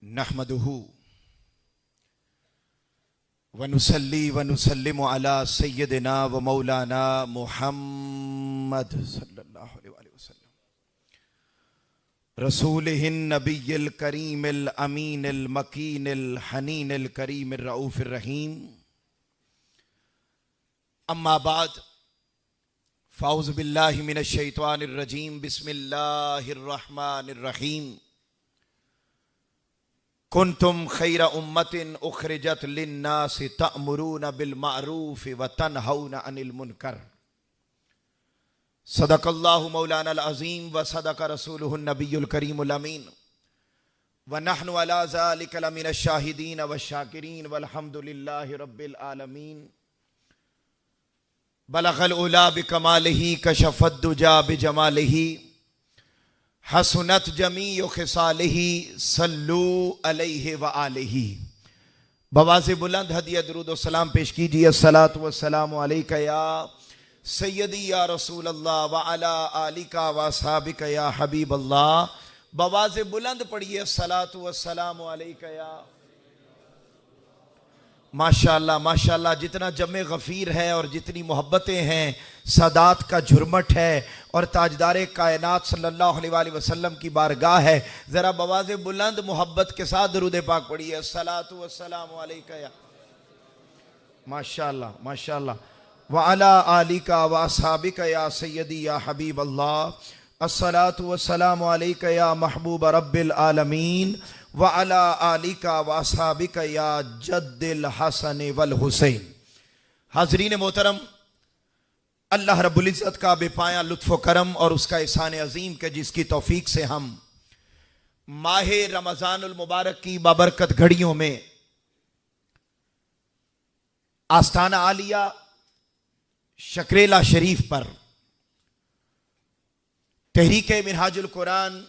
नहमदुहु वनुसल्ली वनुसल्लिमु अला सय्यदिना व मौलाना मुहम्मद सल्लल्लाहु अलैहि वसल्लम रसूलिहिन नबिय्यिल करीमिल अमीनिल मकीनिल हनीनिल करीमिर रऊफिर रहीम। अम्मा बाद फ़ाउज़ु बिल्लाहि मिनश शैतानिर रजीम। बिस्मिल्लाहिर रहमानिर रहीम। कुन्तुम खैरा उम्मतिन उखरिजत लिन्नासि तअमुरूना बिल मारूफ व तनहौना अनिल मुनकर। सदक़ल्लाहु मौलाना अल अज़ीम व सदक़ रसूलुहु नबियुल करीमुल अमीन व नहनु अला ज़ालिका लमिनश शाहिदीन व शाकिरीन वल्हम्दुलिल्लाहि रब्बिल आलमीन। बलगल उला बिकमालिही कशफद दुजा बिजमालिही हसनत जमीउ खिसालिही सल्लू अलैहि व आलिही। बवाज़े बुलंद हदिया दुरूद व सलाम पेश कीजिए। अस्सलातु वस्सलामु अलैका या सय्यदी या रसूल अल्लाह व अला आलिका व अस्हाबिका या हबीब अल्लाह। बवाज़े बुलंद पढ़िए अस्सलातु वस्सलामु अलैका या। माशाअल्लाह माशाअल्लाह, जितना जमे गफ़ीर है और जितनी मोहब्बतें हैं, सादात का झुरमट है और ताजदारे कायनात सल्लल्लाहु अलैहि वसल्लम की बारगाह है। ज़रा बवाज़े बुलंद मोहब्बत के साथ दुरूद पाक पढ़िए अस्सलातु वस्सलामु अलैका या। माशाअल्लाह माशाअल्लाह। व अला आलिका व अस्हाबिका या सय्यदी या हबीब अल्लाह। अस्सलातु वस्सलामु अलैका या महबूब रब्बिल आलमीन व अला आलिका व अस्हाबिका या जद्दिल हसन वल हुसैन। हाज़रीन मोहतरम, अल्लाह रब्बुल इज़्ज़त का बेपाया लुत्फ़ व करम और उसका एहसान अज़ीम के जिसकी तौफीक से हम माह रमज़ानुल मुबारक की बाबरकत घड़ियों में आस्ताना आलिया शकरेला शरीफ पर तहरीक मिनहाजुल कुरान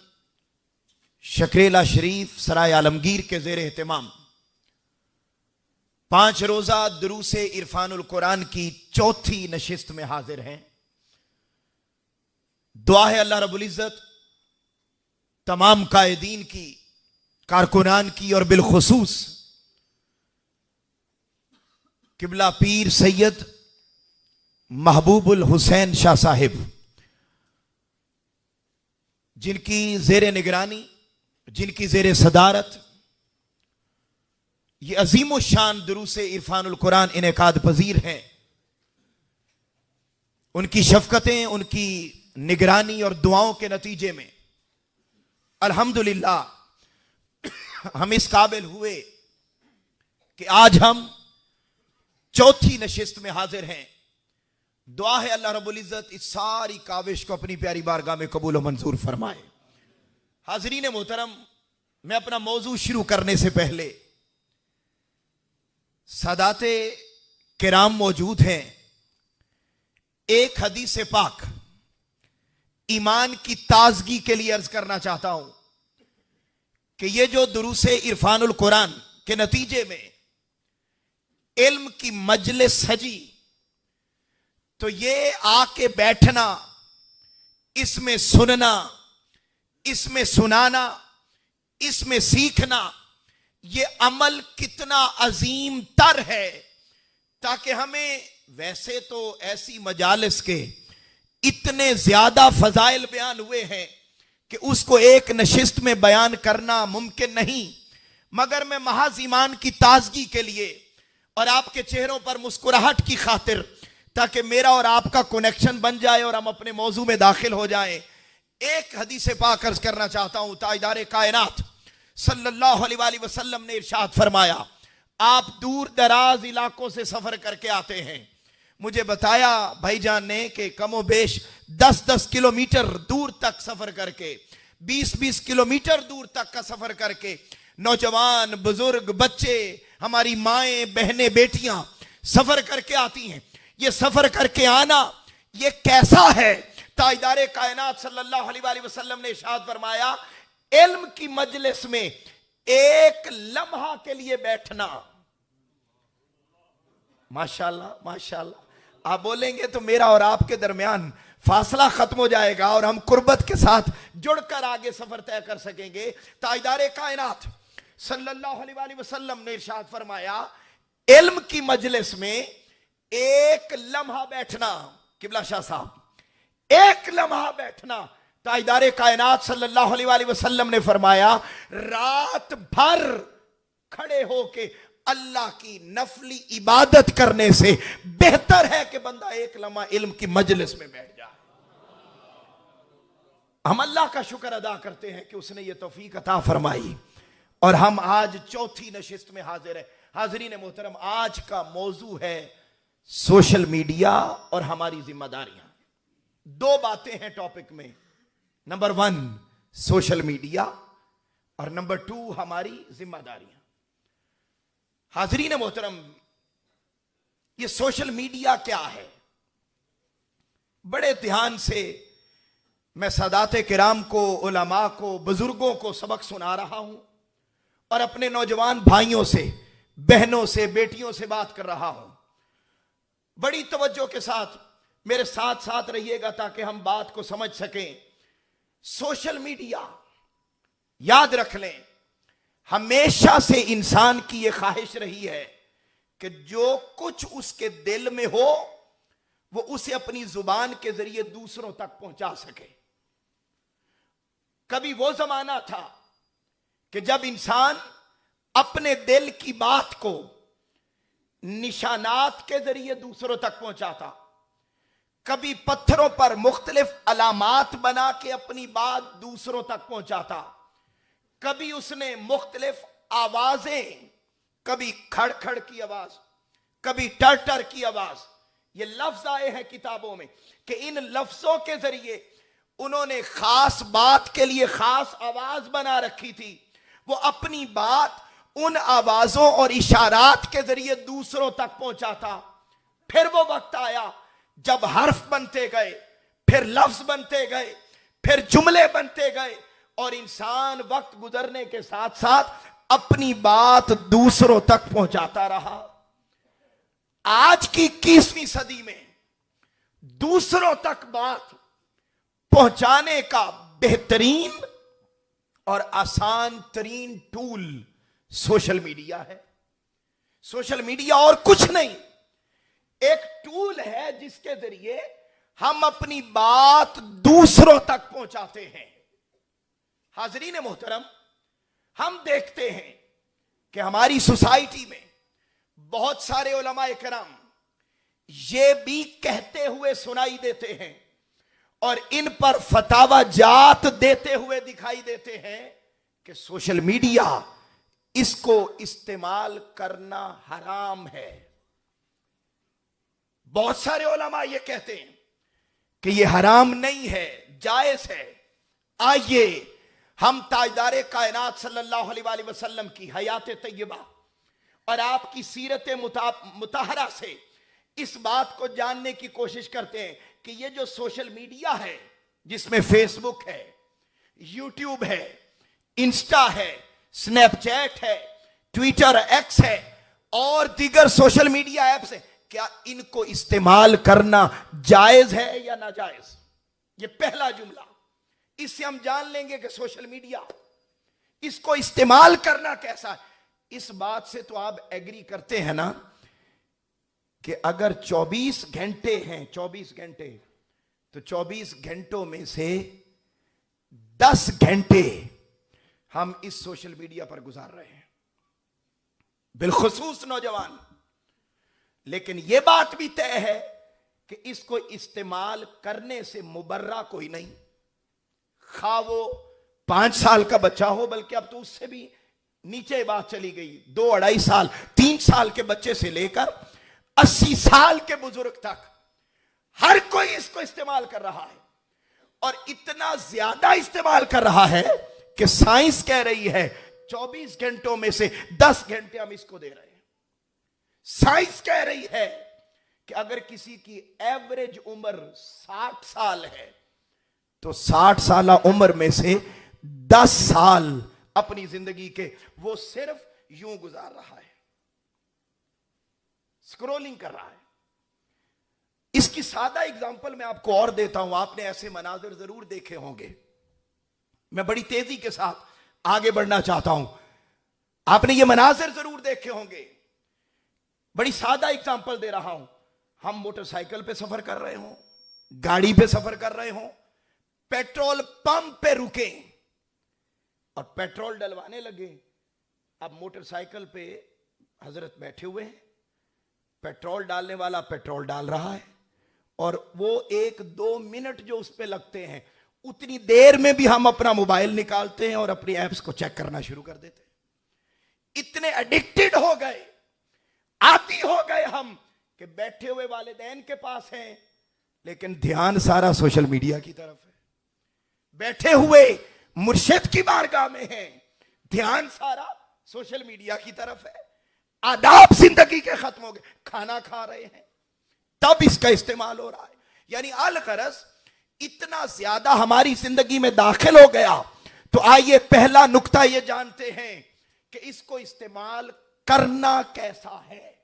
शकरेला शरीफ सराय आलमगीर के ज़ेर एहतमाम 5 रोज़ा दुरूसे इरफानुल कुरान की चौथी नशिस्त में हाजिर हैं। दुआ है अल्लाह रब्बुल इज़्ज़त तमाम कायदीन की, कारकुनान की और बिलखुसूस किबला पीर सैयद महबूबुल हुसैन शाह साहिब, जिनकी ज़ेर निगरानी, जिनकी ज़ेर सदारत ये अजीम शान दुरूसे इरफानुल कुरान इनेकाद पजीर हैं, उनकी शफ़क़तें, उनकी निगरानी और दुआओं के नतीजे में अल्हम्दुलिल्लाह हम इस काबिल हुए कि आज हम चौथी नशिस्त में हाजिर हैं। दुआ है अल्लाह रब्बुल इज़्ज़त इस सारी काविश को अपनी प्यारी बारगाह में कबूल और मंजूर फरमाए। हाज़रीन मोहतरम, मैं अपना मौजू शुरू करने से पहले सादाते किराम मौजूद हैं, एक हदीस पाक ईमान की ताजगी के लिए अर्ज करना चाहता हूं कि ये जो दुरूसे इरफानुल कुरान के नतीजे में इल्म की मजलिस सजी, तो ये आके बैठना, इसमें सुनना, इसमें सुनाना, इसमें सीखना, ये अमल कितना अजीम तर है, ताकि हमें वैसे तो ऐसी मजालिस के इतने ज्यादा फजाइल बयान हुए हैं कि उसको एक नशिस्त में बयान करना मुमकिन नहीं, मगर मैं महज ईमान की ताजगी के लिए और आपके चेहरों पर मुस्कुराहट की खातिर, ताकि मेरा और आपका कनेक्शन बन जाए और हम अपने मौजू में दाखिल हो जाएं, एक हदीस पाक अर्ज करना चाहता हूं। ताजदारे कायनात सल्लल्लाहु अलैहि वसल्लम ने इरशाद फरमाया, आप दूर दराज इलाकों से सफर करके आते हैं। मुझे बताया भाईजान ने कि कमो बेश 10-10 किलोमीटर दूर तक सफर करके, 20-20 किलोमीटर दूर तक का सफर करके नौजवान, बुजुर्ग, बच्चे, हमारी माएं, बहनें, बेटियां सफर करके आती हैं। ये सफर करके आना ये कैसा है? ताजदारे कायनात सल्लल्लाहु अलैहि वसल्लम ने इरशाद फरमाया, इल्म की मजलिस में एक लम्हा के लिए बैठना। माशाअल्लाह माशाअल्लाह। आप बोलेंगे तो मेरा और आपके दरमियान फासला खत्म हो जाएगा और हम कुर्बत के साथ जुड़कर आगे सफर तय कर सकेंगे। ताजदारे कायनात सल्लल्लाहु अलैहि वसल्लम ने इरशाद फरमाया, इल्म की मजलिस में एक लम्हा बैठना, किबला शाह साहब, एक लम्हा बैठना, ताजदारे कायनात सल्लल्लाहु अलैहि वसल्लम ने फरमाया, रात भर खड़े होके अल्लाह की नफली इबादत करने से बेहतर है कि बंदा एक लम्हा इल्म की मजलिस में बैठ जाए। हम अल्लाह का शुक्र अदा करते हैं कि उसने ये तौफीक अता फरमाई और हम आज चौथी नशिस्त में हाजिर है। हाजरीन मोहतरम, आज का मौजू है सोशल मीडिया और हमारी जिम्मेदारियां। दो बातें हैं टॉपिक में, नंबर 1 सोशल मीडिया और नंबर 2 हमारी जिम्मेदारियां। हाजरीन मोहतरम, ये सोशल मीडिया क्या है? बड़े ध्यान से मैं सादाते किराम को, उलमा को, बुजुर्गों को सबक सुना रहा हूं और अपने नौजवान भाइयों से, बहनों से, बेटियों से बात कर रहा हूं। बड़ी तवज्जो के साथ मेरे साथ साथ रहिएगा ताकि हम बात को समझ सकें। सोशल मीडिया, याद रख लें, हमेशा से इंसान की यह ख्वाहिश रही है कि जो कुछ उसके दिल में हो वो उसे अपनी जुबान के जरिए दूसरों तक पहुंचा सके। कभी वो जमाना था कि जब इंसान अपने दिल की बात को निशानात के जरिए दूसरों तक पहुंचाता, कभी पत्थरों पर मुख्तलिफ अलामात बना के अपनी बात दूसरों तक पहुंचाता, कभी उसने मुख्तलिफ आवाजें, कभी खड़खड़ की आवाज, कभी टर टर की आवाज, ये लफ्ज आए हैं किताबों में कि इन लफ्जों के जरिए उन्होंने खास बात के लिए खास आवाज बना रखी थी। वो अपनी बात उन आवाजों और इशारात के जरिए दूसरों तक पहुंचाता। फिर वो वक्त आया जब हर्फ बनते गए, फिर लफ्ज बनते गए, फिर जुमले बनते गए और इंसान वक्त गुजरने के साथ साथ अपनी बात दूसरों तक पहुंचाता रहा। आज की 21वीं सदी में दूसरों तक बात पहुंचाने का बेहतरीन और आसान तरीन टूल सोशल मीडिया है। सोशल मीडिया और कुछ नहीं, एक टूल है जिसके जरिए हम अपनी बात दूसरों तक पहुंचाते हैं। हाजरीन मोहतरम, हम देखते हैं कि हमारी सोसाइटी में बहुत सारे उलमाए किराम ये भी कहते हुए सुनाई देते हैं और इन पर फतावा जात देते हुए दिखाई देते हैं कि सोशल मीडिया, इसको इस्तेमाल करना हराम है। बहुत सारे उलमा ये कहते हैं कि ये हराम नहीं है, जायज है। आइए हम ताजदारे कायनात सल्लल्लाहु अलैहि वसल्लम की हयात तय्यबा और आपकी सीरत मुताहरा से इस बात को जानने की कोशिश करते हैं कि ये जो सोशल मीडिया है, जिसमें फेसबुक है, यूट्यूब है, इंस्टा है, स्नैपचैट है, ट्विटर, एक्स है और दीगर सोशल मीडिया ऐप्स है, क्या इनको इस्तेमाल करना जायज है या नाजायज? ये पहला जुमला। इससे हम जान लेंगे कि सोशल मीडिया, इसको इस्तेमाल करना कैसा है। इस बात से तो आप एग्री करते हैं ना कि अगर 24 घंटे हैं, 24 घंटे, तो 24 घंटों में से 10 घंटे हम इस सोशल मीडिया पर गुजार रहे हैं, बिलखुसूस नौजवान। लेकिन यह बात भी तय है कि इसको इस्तेमाल करने से मुबर्रा कोई नहीं, खा वो 5 साल का बच्चा हो, बल्कि अब तो उससे भी नीचे बात चली गई, 2, 2.5 साल, 3 साल के बच्चे से लेकर 80 साल के बुजुर्ग तक हर कोई इसको इस्तेमाल कर रहा है और इतना ज्यादा इस्तेमाल कर रहा है कि साइंस कह रही है 24 घंटों में से 10 घंटे हम इसको दे रहे हैं। साइंस कह रही है कि अगर किसी की एवरेज उम्र 60 साल है तो 60 साल उम्र में से 10 साल अपनी जिंदगी के वो सिर्फ यूं गुजार रहा है, स्क्रोलिंग कर रहा है। इसकी सादा एग्जांपल मैं आपको और देता हूं, आपने ऐसे मनाजिर जरूर देखे होंगे। मैं बड़ी तेजी के साथ आगे बढ़ना चाहता हूं। आपने ये मनाजिर जरूर देखे होंगे। बड़ी सादा एग्जांपल दे रहा हूं। हम मोटरसाइकिल पे सफर कर रहे हो, गाड़ी पे सफर कर रहे हो, पेट्रोल पंप पे रुके और पेट्रोल डलवाने लगे। अब मोटरसाइकिल पे हजरत बैठे हुए हैं, पेट्रोल डालने वाला पेट्रोल डाल रहा है, और वो 1-2 मिनट जो उस पे लगते हैं, उतनी देर में भी हम अपना मोबाइल निकालते हैं और अपनी एप्स को चेक करना शुरू कर देते हैं। इतने एडिक्टेड हो गए, आदी हो गए हम कि बैठे हुए वालिदैन के पास हैं, लेकिन ध्यान सारा सोशल मीडिया की तरफ है। बैठे हुए मुर्शिद की बारगाह में है, ध्यान सारा सोशल मीडिया की तरफ है। आदाब जिंदगी के खत्म हो गए। खाना खा रहे हैं तब इसका इस्तेमाल हो रहा है। यानी अल गरज इतना ज्यादा हमारी जिंदगी में दाखिल हो गया। तो आइए पहला नुक्ता यह जानते हैं कि इसको इस्तेमाल करना कैसा है,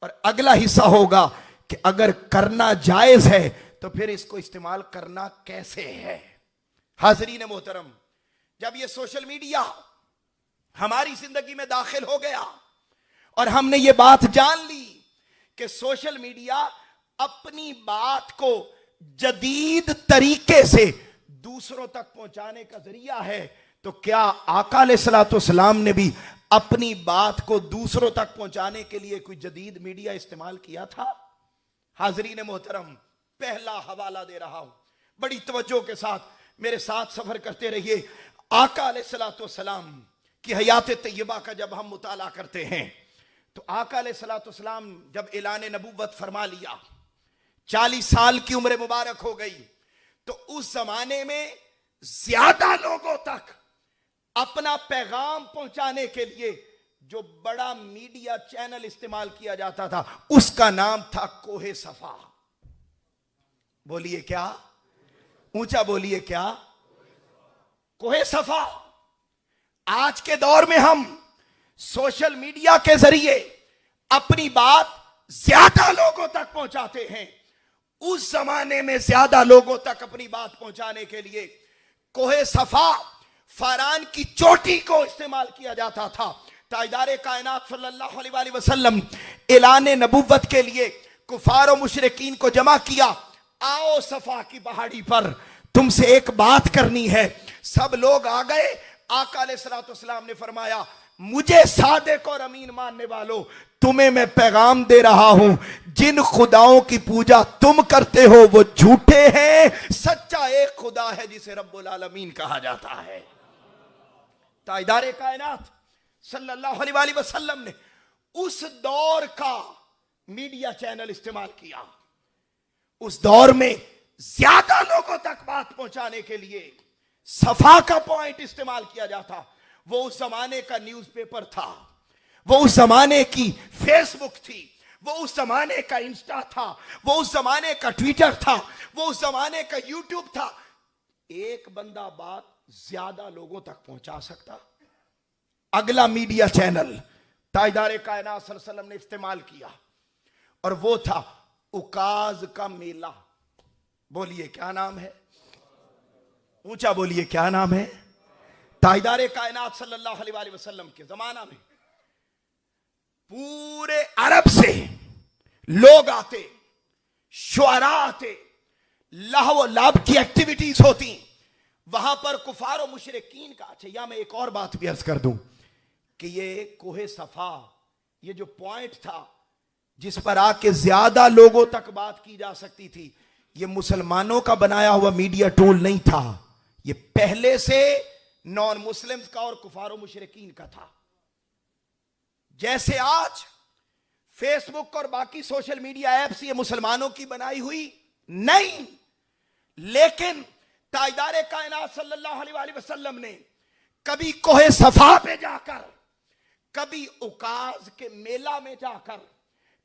और अगला हिस्सा होगा कि अगर करना जायज है तो फिर इसको इस्तेमाल करना कैसे है। हाज़रीन मोहतरम, जब यह सोशल मीडिया हमारी जिंदगी में दाखिल हो गया और हमने ये बात जान ली कि सोशल मीडिया अपनी बात को जदीद तरीके से दूसरों तक पहुंचाने का जरिया है, तो क्या आका अलैहिस्सलाम ने भी अपनी बात को दूसरों तक पहुंचाने के लिए कोई जदीद मीडिया इस्तेमाल किया था? हाज़रीन मोहतरम, पहला हवाला दे रहा हूं, बड़ी तवज्जो के साथ मेरे साथ सफर करते रहिए। आका अलैहिस्सलाम की हयात तय्यबा का जब हम मुताला करते हैं तो आका अलैहिस्सलाम जब ऐलान नबूवत फरमा लिया, 40 साल की उम्र मुबारक हो गई, तो उस जमाने में ज्यादा लोगों तक अपना पैगाम पहुंचाने के लिए जो बड़ा मीडिया चैनल इस्तेमाल किया जाता था, उसका नाम था कोहे सफा। बोलिए क्या? ऊंचा बोलिए क्या? कोहे सफा। आज के दौर में हम सोशल मीडिया के जरिए अपनी बात ज्यादा लोगों तक पहुंचाते हैं। उस जमाने में ज्यादा लोगों तक अपनी बात पहुंचाने के लिए कोहे सफा, फरान की चोटी को इस्तेमाल किया जाता था। ताजदारे कायनात सल्लल्लाहु अलैहि वसल्लम ऐलान नबूवत के लिए कुफार और मुशरिकीन को जमा किया। आओ सफा की पहाड़ी पर, तुमसे एक बात करनी है। सब लोग आ गए। आका अलैहिस्सलाम ने फरमाया, मुझे सादिक और अमीन मानने वालों, तुम्हें मैं पैगाम दे रहा हूं, जिन खुदाओं की पूजा तुम करते हो वो झूठे हैं, सच्चा एक खुदा है जिसे रब्बुल आलमीन कहा जाता है। ताजदारे कायनात सल्लल्लाहु अलैहि वसल्लम ने उस दौर का मीडिया चैनल इस्तेमाल किया। उस दौर में ज्यादा लोगों तक बात पहुंचाने के लिए सफा का पॉइंट इस्तेमाल किया जाता। वो उस जमाने का न्यूज़पेपर था, वो उस जमाने की फेसबुक थी, वो उस जमाने का इंस्टा था, वो उस जमाने का ट्विटर था, वो उस जमाने का यूट्यूब था। एक बंदा बात ज्यादा लोगों तक पहुंचा सकता। अगला मीडिया चैनल ताजदारे कायनात सल्लल्लाहु अलैहि वसल्लम ने इस्तेमाल किया, और वो था उकाज का मेला। बोलिए क्या नाम है? ऊंचा बोलिए क्या नाम है? ताजदारे कायनात सल्लल्लाहु अलैहि वसल्लम के जमाना में पूरे अरब से लोग आते, शुअरा आते, लहव लाभ की एक्टिविटीज होती वहां पर। कुफार और मुशरिकीन का, अच्छा या मैं एक और बात भी अर्ज कर दूं कि ये कोहे सफा, ये जो पॉइंट था जिस पर आके ज्यादा लोगों तक बात की जा सकती थी, ये मुसलमानों का बनाया हुआ मीडिया टूल नहीं था। ये पहले से नॉन मुस्लिम्स का और कुफार और मुशरिकीन का था। जैसे आज फेसबुक और बाकी सोशल मीडिया ऐप्स ये मुसलमानों की बनाई हुई नहीं, लेकिन ताजदारे कायनात सल्लल्लाहु अलैहि वसल्लम ने कभी कोहे सफा पे जाकर, कभी उकाज के मेला में जाकर,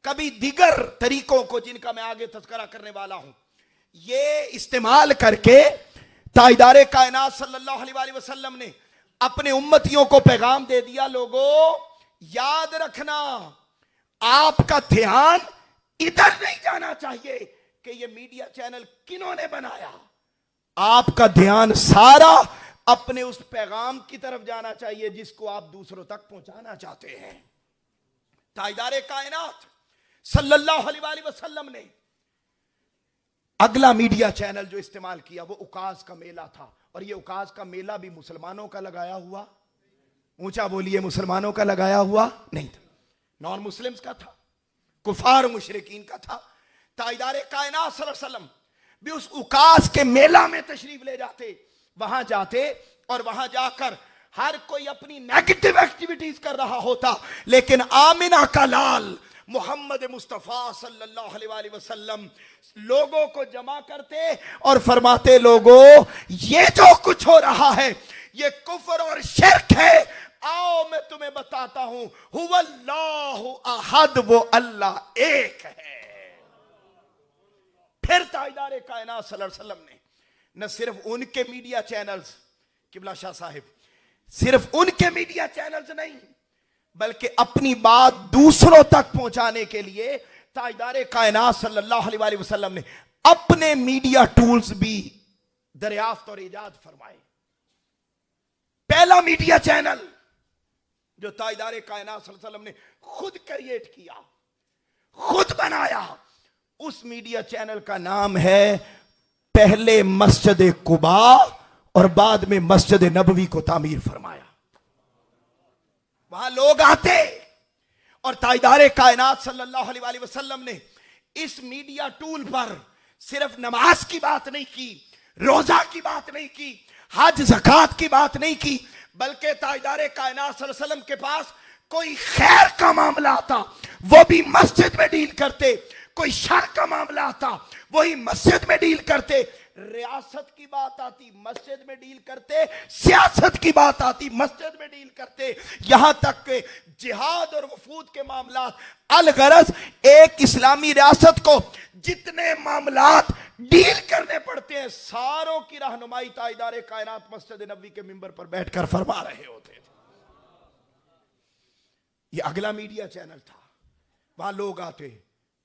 कभी दिगर तरीकों को जिनका मैं आगे तज़किरा करने वाला हूं, ये इस्तेमाल करके ताजदारे कायनात सल्लल्लाहु अलैहि वसल्लम ने अपने उम्मतियों को पैगाम दे दिया, लोगों याद रखना, आपका ध्यान इधर नहीं जाना चाहिए कि ये मीडिया चैनल किन्होंने बनाया। आपका ध्यान सारा अपने उस पैगाम की तरफ जाना चाहिए जिसको आप दूसरों तक पहुंचाना चाहते हैं। ताजदार कायनात सल्लल्लाहु अलैहि वसल्लम ने अगला मीडिया चैनल जो इस्तेमाल किया वो उकास का मेला था। और ये उकास का मेला भी मुसलमानों का लगाया हुआ, ऊंचा बोलिए, मुसलमानों का लगाया हुआ नहीं था, नॉन मुस्लिम्स का था, कुफार मुशरिकीन का था। ताजदार कायनात सल्लल्लाहु अलैहि वसल्लम भी उस उकास के मेला में तशरीफ ले जाते, वहां जाते और वहां जाकर हर कोई अपनी नेगेटिव एक्टिविटीज कर रहा होता, लेकिन आमिना का लाल मोहम्मद मुस्तफ़ा सल्लल्लाहु अलैहि वसल्लम लोगों को जमा करते और फरमाते, लोगों ये जो कुछ हो रहा है ये कुफ्र और शिर्क है, आओ मैं तुम्हें बताता हूं, हुवल्लाहु अहद, वो अल्लाह एक है। फिर ताजदार कायनात सल्लल्लाहु अलैहि वसल्लम ने न सिर्फ उनके मीडिया चैनल्स, किबला शाह साहिब, सिर्फ उनके मीडिया चैनल्स नहीं बल्कि अपनी बात दूसरों तक पहुंचाने के लिए ताजदार कायनात सल्लल्लाहु अलैहि वसल्लम ने अपने मीडिया टूल्स भी दरियाफ्त और इजाद फरमाए। पहला मीडिया चैनल जो ताजदार कायनात सल्लल्लाहु अलैहि वसल्लम ने खुद क्रिएट किया, खुद बनाया, उस मीडिया चैनल का नाम है, पहले मस्जिद कुबा और बाद में मस्जिद नबवी को तामीर फरमाया। वहां लोग आते और ताजदार कायनात सल्लल्लाहु अलैहि वसल्लम ने इस मीडिया टूल पर सिर्फ नमाज की बात नहीं की, रोजा की बात नहीं की, हज ज़कात की बात नहीं की, बल्कि ताजदार कायनात सल्लल्लाहु अलैहि वसल्लम के पास कोई खैर का मामला आता वो भी मस्जिद में डील करते, कोई शर का मामला आता वही मस्जिद में डील करते, रियासत की बात आती मस्जिद में डील करते, सियासत की बात आती मस्जिद में डील करते, यहां तक के जिहाद और वफूद के मामला। अलगरज एक इस्लामी रियासत को जितने मामलात डील करने पड़ते हैं सारों की रहनुमाई ताजदार कायनात मस्जिद नबवी के मिंबर पर बैठकर फरमा रहे होते थे। यह अगला मीडिया चैनल था, वहां लोग आते।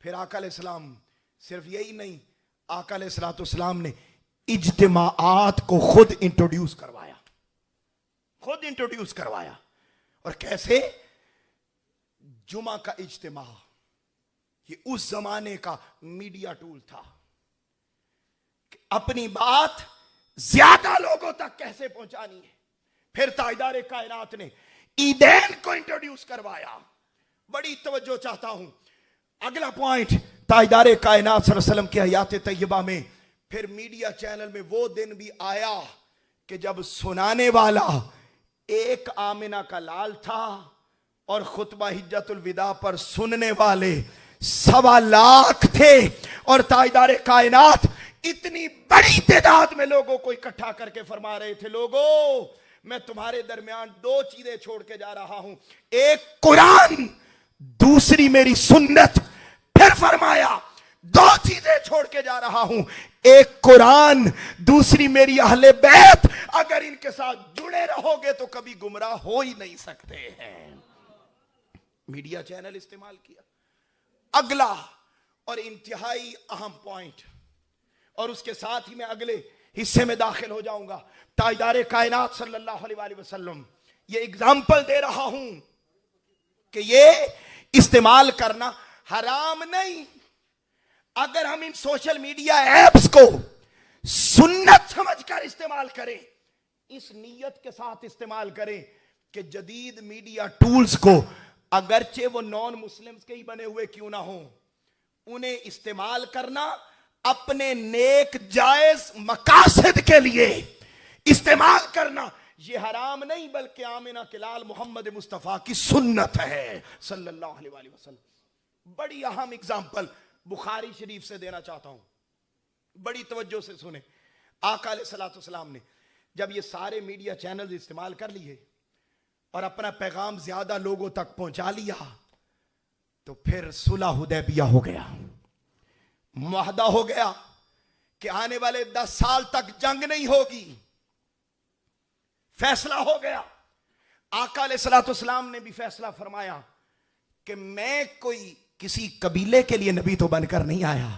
फिर आका अलैहिस्सलाम सिर्फ यही नहीं, आका अलैहिस्सलाम ने इज्तिमाआत को खुद इंट्रोड्यूस करवाया, खुद इंट्रोड्यूस करवाया। और कैसे? जुमा का इज्तिमा, ये उस जमाने का मीडिया टूल था कि अपनी बात ज्यादा लोगों तक कैसे पहुंचानी है। फिर ताजदार कायनात ने ईदैन को इंट्रोड्यूस करवाया। बड़ी तवज्जो चाहता हूं, अगला पॉइंट, ताजदार कायनात सल्लल्लाहु अलैहि वसल्लम की हयात तैयबा में फिर मीडिया चैनल में वो दिन भी आया कि जब सुनाने वाला एक आमिना का लाल था और खुतबा हिज्जतुल विदा पर सुनने वाले 1.25 लाख थे। और ताजदार कायनात इतनी बड़ी तादाद में लोगों को इकट्ठा करके फरमा रहे थे, लोगों मैं तुम्हारे दरमियान 2 चीजें छोड़ के जा रहा हूं, एक कुरान, दूसरी मेरी सुन्नत। फिर फरमाया 2 चीजें छोड़ के जा रहा हूं, एक कुरान, दूसरी मेरी अहले बैत, अगर इनके साथ जुड़े रहोगे तो कभी गुमराह हो ही नहीं सकते हैं। मीडिया चैनल इस्तेमाल किया। अगला और इंतहाई अहम पॉइंट, और उसके साथ ही मैं अगले हिस्से में दाखिल हो जाऊंगा। ताजदार कायनात सल्लल्लाहु अलैहि वसल्लम, ये एग्जाम्पल दे रहा हूं कि ये इस्तेमाल करना हराम नहीं। अगर हम इन सोशल मीडिया एप्स को सुन्नत समझकर इस्तेमाल करें, इस नीयत के साथ इस्तेमाल करें कि जदीद मीडिया टूल्स को, अगरचे वो नॉन मुस्लिम्स के ही बने हुए क्यों ना हो, उन्हें इस्तेमाल करना अपने नेक जायज मकासद के लिए इस्तेमाल करना, ये हराम नहीं बल्कि आमिना के लाल मोहम्मद मुस्तफ़ा की सुन्नत है सल्लल्लाहु अलैहि वसल्लम। बड़ी अहम एग्जाम्पल बुखारी शरीफ से देना चाहता हूं, बड़ी तवज्जो से सुने। आका अलैहिस्सलाम ने जब ये सारे मीडिया चैनल इस्तेमाल कर लिए और अपना पैगाम ज्यादा लोगों तक पहुंचा लिया, तो फिर सुलह हुदैबिया हो गया, मुआहदा हो गया कि आने वाले 10 साल तक जंग नहीं होगी। फैसला हो गया। आका अलैहिस्सलाम ने भी फैसला फरमाया कि मैं कोई किसी कबीले के लिए नबी तो बनकर नहीं आया,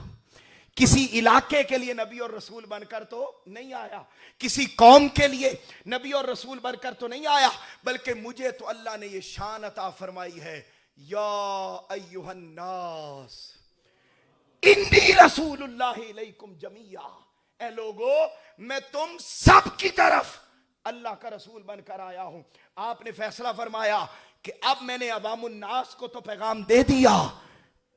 किसी इलाके के लिए नबी और रसूल बनकर तो नहीं आया, किसी कौम के लिए नबी और रसूल बनकर तो नहीं आया, बल्कि मुझे तो अल्लाह ने यह शान अता फरमाई है, या अय्युहन नास इन्नी रसूलुल्लाहि इलैकुम जमीया, ए लोगो मैं तुम सब की तरफ अल्लाह का रसूल बनकर आया हूं। आपने फैसला फरमाया कि अब मैंने अवामुन नास को तो पैगाम दे दिया,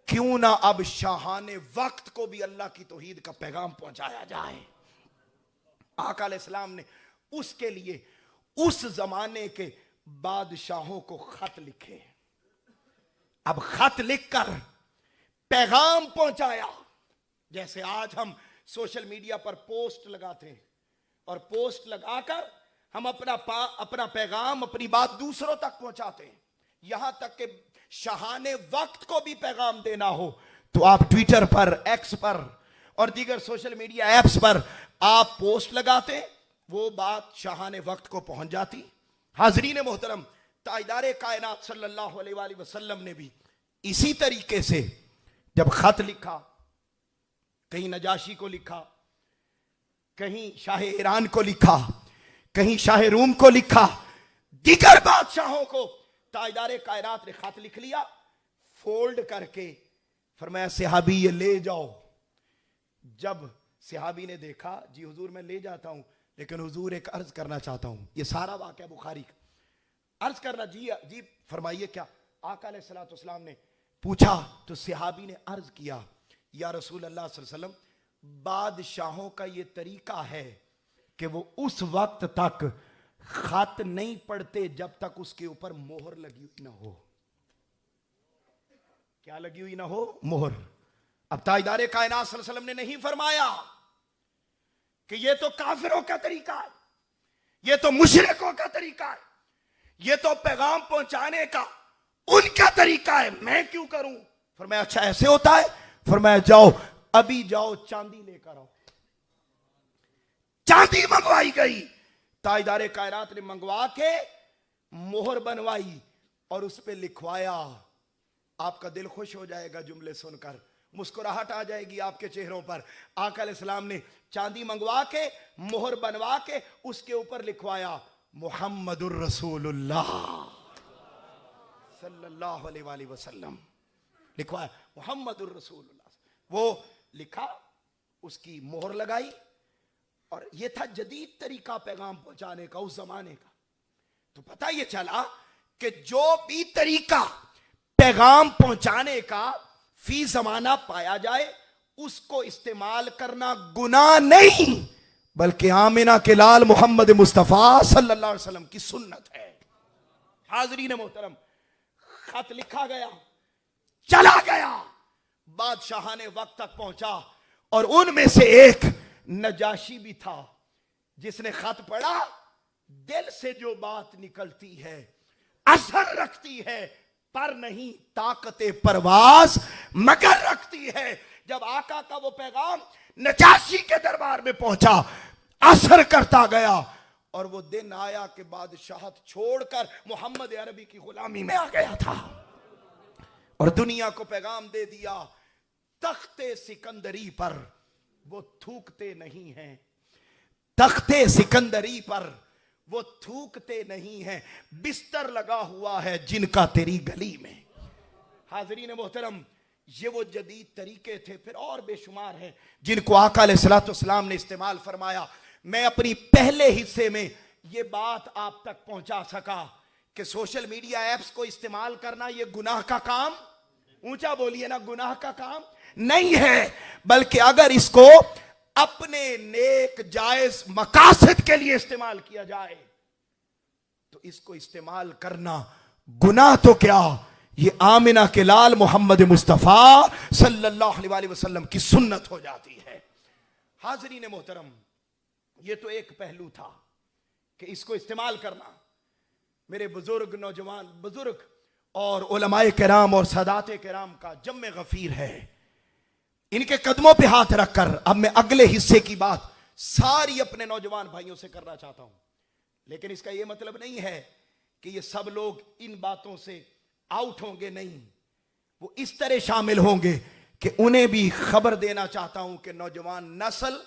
क्यों ना अब शाहाने वक्त को भी अल्लाह की तौहीद का पैगाम पहुंचाया जाए। आका अलैहिस्सलाम ने उसके लिए उस जमाने के बादशाहों को खत लिखे। अब खत लिखकर पैगाम पहुंचाया, जैसे आज हम सोशल मीडिया पर पोस्ट लगाते हैं और पोस्ट लगाकर हम अपना पैगाम, अपनी बात दूसरों तक पहुंचाते हैं। यहां तक कि शाहाने वक्त को भी पैगाम देना हो तो आप ट्विटर पर, एक्स पर और दीगर सोशल मीडिया एप्स पर आप पोस्ट लगाते, वो बात शाहाने वक्त को पहुंच जाती। हाजरीन मोहतरम, ताजदारे कायनात सल्लल्लाहु अलैहि वसल्लम ने भी इसी तरीके से जब खत लिखा, कहीं नजाशी को लिखा, कहीं शाह ईरान को लिखा, कहीं शाह रूम को लिखा, दीगर बादशाहों को ताजदारे कायनात ने खत लिख लिया, फोल्ड करके फरमाया सहाबी ये ले जाओ। जब सहाबी ने देखा, जी हुजूर मैं ले जाता हूं, लेकिन हुजूर एक अर्ज करना चाहता हूं। ये सारा वाकया बुखारी का। अर्ज करना, जी फरमाइए क्या। आका अलैहिस्सलातु वस्सलाम ने पूछा तो सहाबी ने अर्ज किया, या रसूल अल्लाह सल्लल्लाहु अलैहि वसल्लम, बादशाहों का ये तरीका है कि वो उस वक्त तक खत नहीं पढ़ते जब तक उसके ऊपर मोहर लगी हुई ना हो। क्या लगी हुई ना हो? मोहर। अब ताजदारे कायनात सल्लल्लाहु अलैहि वसल्लम ने नहीं फरमाया कि ये तो काफिरों का तरीका है, ये तो मुशरिकों का तरीका है, ये तो पैगाम पहुंचाने का उनका तरीका है, मैं क्यों करूं। फरमाया अच्छा ऐसे होता है। फरमाया जाओ, अभी जाओ चांदी लेकर आओ। चांदी मंगवाई गई, ताजदारे कायनात ने मंगवा के मोहर बनवाई और उस पर लिखवाया। आपका दिल खुश हो जाएगा जुमले सुनकर, मुस्कुराहट आ जाएगी आपके चेहरों पर। आका अलैहिस्सलाम ने चांदी मंगवा के, मोहर बनवा के उसके ऊपर लिखवाया मुहम्मदुर रसूलुल्लाह सल्लल्लाहु अलैहि वसल्लम, लिखवाया मुहम्मदुर रसूलुल्लाह। वो लिखा, उसकी मोहर लगाई, और ये था जदीद तरीका पैगाम पहुंचाने का उस जमाने का। तो पता ये चला कि जो भी तरीका पैगाम पहुंचाने का फी जमाना पाया जाए, उसको इस्तेमाल करना गुनाह नहीं, बल्कि आमिना के लाल मोहम्मद मुस्तफा सल्लल्लाहु अलैहि वसल्लम की सुन्नत है। हाजरीन मोहतरम, खत लिखा गया, चला गया, बादशाह ने वक्त तक पहुंचा, और उनमें से एक नजाशी भी था जिसने खत पढ़ा। दिल से जो बात निकलती है असर रखती है, पर नहीं ताकते परवाज मगर रखती है। जब आका का वो पैगाम नजाशी के दरबार में पहुंचा, असर करता गया, और वो दिन आया कि बादशाहत छोड़कर मोहम्मद अरबी की गुलामी में आ गया था और दुनिया को पैगाम दे दिया। तख्ते सिकंदरी पर वो थूकते नहीं हैं, तख्ते सिकंदरी पर वो थूकते नहीं हैं, बिस्तर लगा हुआ है जिनका तेरी गली में। हाज़रीन मोहतरम, ये वो जदीद तरीके थे, फिर और बेशुमार हैं जिनको आका अलैहिस्सलातु वस्सलाम ने इस्तेमाल फरमाया। मैं अपनी पहले हिस्से में ये बात आप तक पहुंचा सका कि सोशल मीडिया एप्स को इस्तेमाल करना ये गुनाह का काम, ऊंचा बोलिए ना, गुनाह का काम नहीं है, बल्कि अगर इसको अपने नेक जायज मकासद के लिए इस्तेमाल किया जाए तो इसको इस्तेमाल करना गुनाह तो क्या, ये आमिना के लाल मोहम्मद मुस्तफा सल्लल्लाहु अलैहि वसल्लम की सुन्नत हो जाती है। हाज़रीन मोहतरम, ये तो एक पहलू था कि इसको इस्तेमाल करना। मेरे बुजुर्ग, नौजवान बुजुर्ग और उलमाए किराम और सादाते किराम का जम्मे गफीर है, इनके कदमों पे हाथ रखकर अब मैं अगले हिस्से की बात सारी अपने नौजवान भाइयों से करना चाहता हूं। लेकिन इसका यह मतलब नहीं है कि ये सब लोग इन बातों से आउट होंगे, नहीं, वो इस तरह शामिल होंगे कि उन्हें भी खबर देना चाहता हूं कि नौजवान नस्ल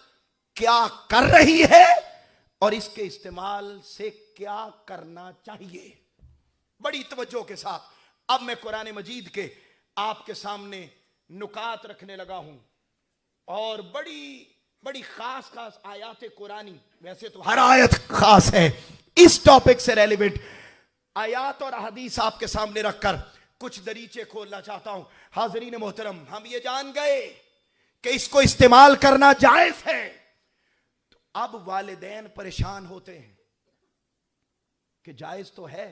क्या कर रही है और इसके इस्तेमाल से क्या करना चाहिए। बड़ी तवज्जो के साथ अब मैं कुरान मजीद के आपके सामने नुकात रखने लगा हूं और बड़ी बड़ी खास खास आयात कुरानी, वैसे तो हर आयत खास है, इस टॉपिक से रेलिवेंट आयात और हदीस आपके सामने रखकर कुछ दरीचे खोलना चाहता हूं। हाज़रीन मोहतरम, हम ये जान गए कि इसको इस्तेमाल करना जायज है, तो अब वालिदैन परेशान होते हैं कि जायज तो है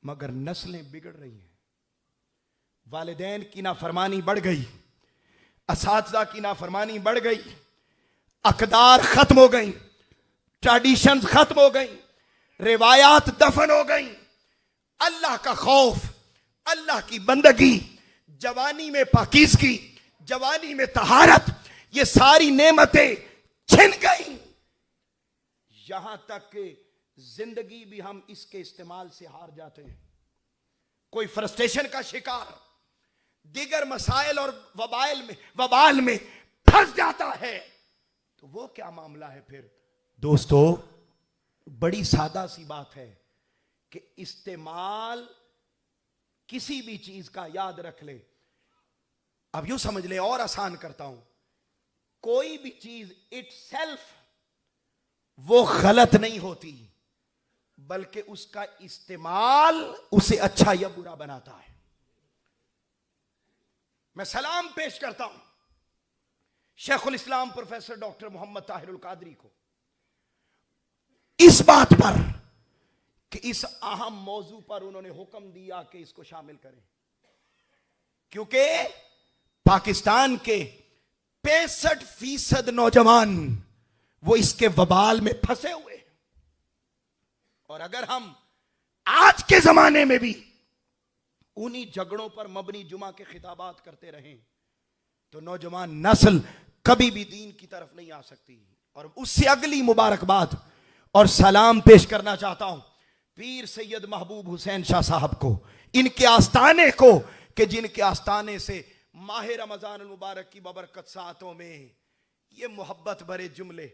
मगर नस्लें बिगड़ रही हैं, वालिदैन की नाफरमानी बढ़ गई, असातिज़ा की नाफरमानी बढ़ गई, अकदार खत्म हो गई, ट्रेडिशंस खत्म हो गई, रिवायात दफन हो गई, अल्लाह का खौफ, अल्लाह की बंदगी, जवानी में पाकीज़गी, जवानी में तहारत, ये सारी नेमतें छिन गई। यहां तक कि जिंदगी भी हम इसके इस्तेमाल से हार जाते हैं। कोई फ्रस्ट्रेशन का शिकार, दीगर मसाइल और वबाल में फंस जाता है, तो वो क्या मामला है फिर। दोस्तों, बड़ी सादा सी बात है कि इस्तेमाल किसी भी चीज का, याद रख ले, अब यूं समझ ले और आसान करता हूं, कोई भी चीज इटसेल्फ वो गलत नहीं होती, बल्कि उसका इस्तेमाल उसे अच्छा या बुरा बनाता है। मैं सलाम पेश करता हूं शेखुल इस्लाम प्रोफेसर डॉक्टर मोहम्मद ताहिरुल कादरी को इस बात पर कि इस अहम मौजू पर उन्होंने हुक्म दिया कि इसको शामिल करें, क्योंकि पाकिस्तान के 65% नौजवान वो इसके वबाल में फंसे हुए हैं। और अगर हम आज के जमाने में भी उन्हीं झगड़ों पर मबनी जुमा के खिताबात करते रहें तो नौजवान नस्ल कभी भी दीन की तरफ नहीं आ सकती। और उससे अगली मुबारकबाद और सलाम पेश करना चाहता हूं पीर सैयद महबूब हुसैन शाह साहब को, इनके आस्ताने को, कि जिनके आस्ताने से माह रमजान मुबारक की बबरकत सातों में ये मोहब्बत भरे जुमले,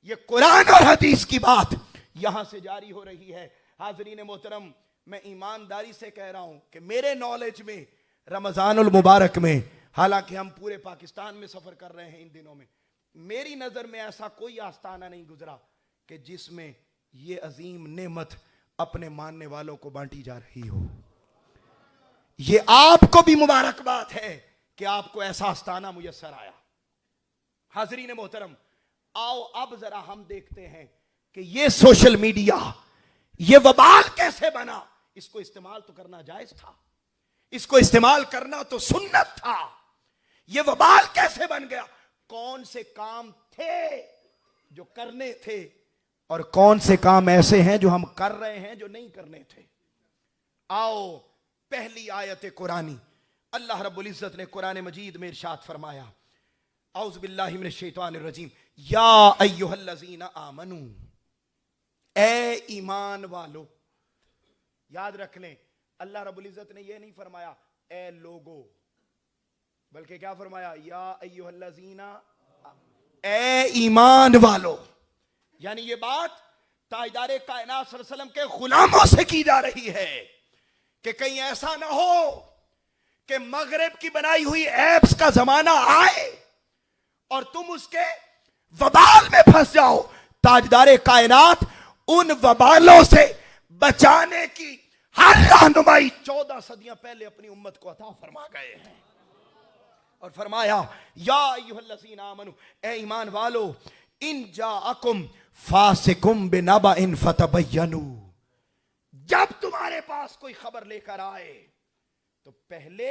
ये कुरान और हदीस की बात यहां से जारी हो रही है। हाज़रीन मोहतरम, मैं ईमानदारी से कह रहा हूं कि मेरे नॉलेज में रमजानुल मुबारक में, हालांकि हम पूरे पाकिस्तान में सफर कर रहे हैं इन दिनों में, मेरी नजर में ऐसा कोई आस्ताना नहीं गुजरा कि जिसमें यह अजीम नेमत अपने मानने वालों को बांटी जा रही हो। यह आपको भी मुबारकबाद है कि आपको ऐसा आस्ताना मुयस्सर आया। हाज़रीन मोहतरम, आओ अब जरा हम देखते हैं कि यह सोशल मीडिया, यह वबाल कैसे बना। इसको इस्तेमाल तो करना जायज था, इसको इस्तेमाल करना तो सुन्नत था, यह वबाल कैसे बन गया। कौन से काम थे जो करने थे और कौन से काम ऐसे हैं जो हम कर रहे हैं जो नहीं करने थे। आओ, पहली आयत कुरानी, अल्लाह रब्बुल इज्जत ने कुरान मजीद में इरशाद फरमाया, औज़ु बिल्लाहि मिनश शैतानिर रजीम, या अय्युहल्लज़ीना आमनू, ए ईमान वालो। याद रख लें, अल्लाह रब्बुल इज्जत ने यह नहीं फरमाया ए लोगो, बल्कि क्या फरमाया, या अय्युहल्लज़ीना, ए ईमान वालो। यानी ये बात ताजदारे कायनात सल्लल्लाहु अलैहि वसल्लम के गुलामों से की जा रही है कि कहीं ऐसा ना हो कि मगरिब की बनाई हुई ऐप्स का जमाना आए और तुम उसके वबाल में फंस जाओ। ताजदारे कायनात उन वबालों से बचाने की हर रहनुमाई 14 सदियां पहले अपनी उम्मत को अता फरमा गए हैं और फरमाया, या अय्युहल्लज़ीना आमनू, ए ईमान वालो, इन जाअकुम फासिकुम बिनबइन फतबय्यनू, जब तुम्हारे पास कोई खबर लेकर आए तो पहले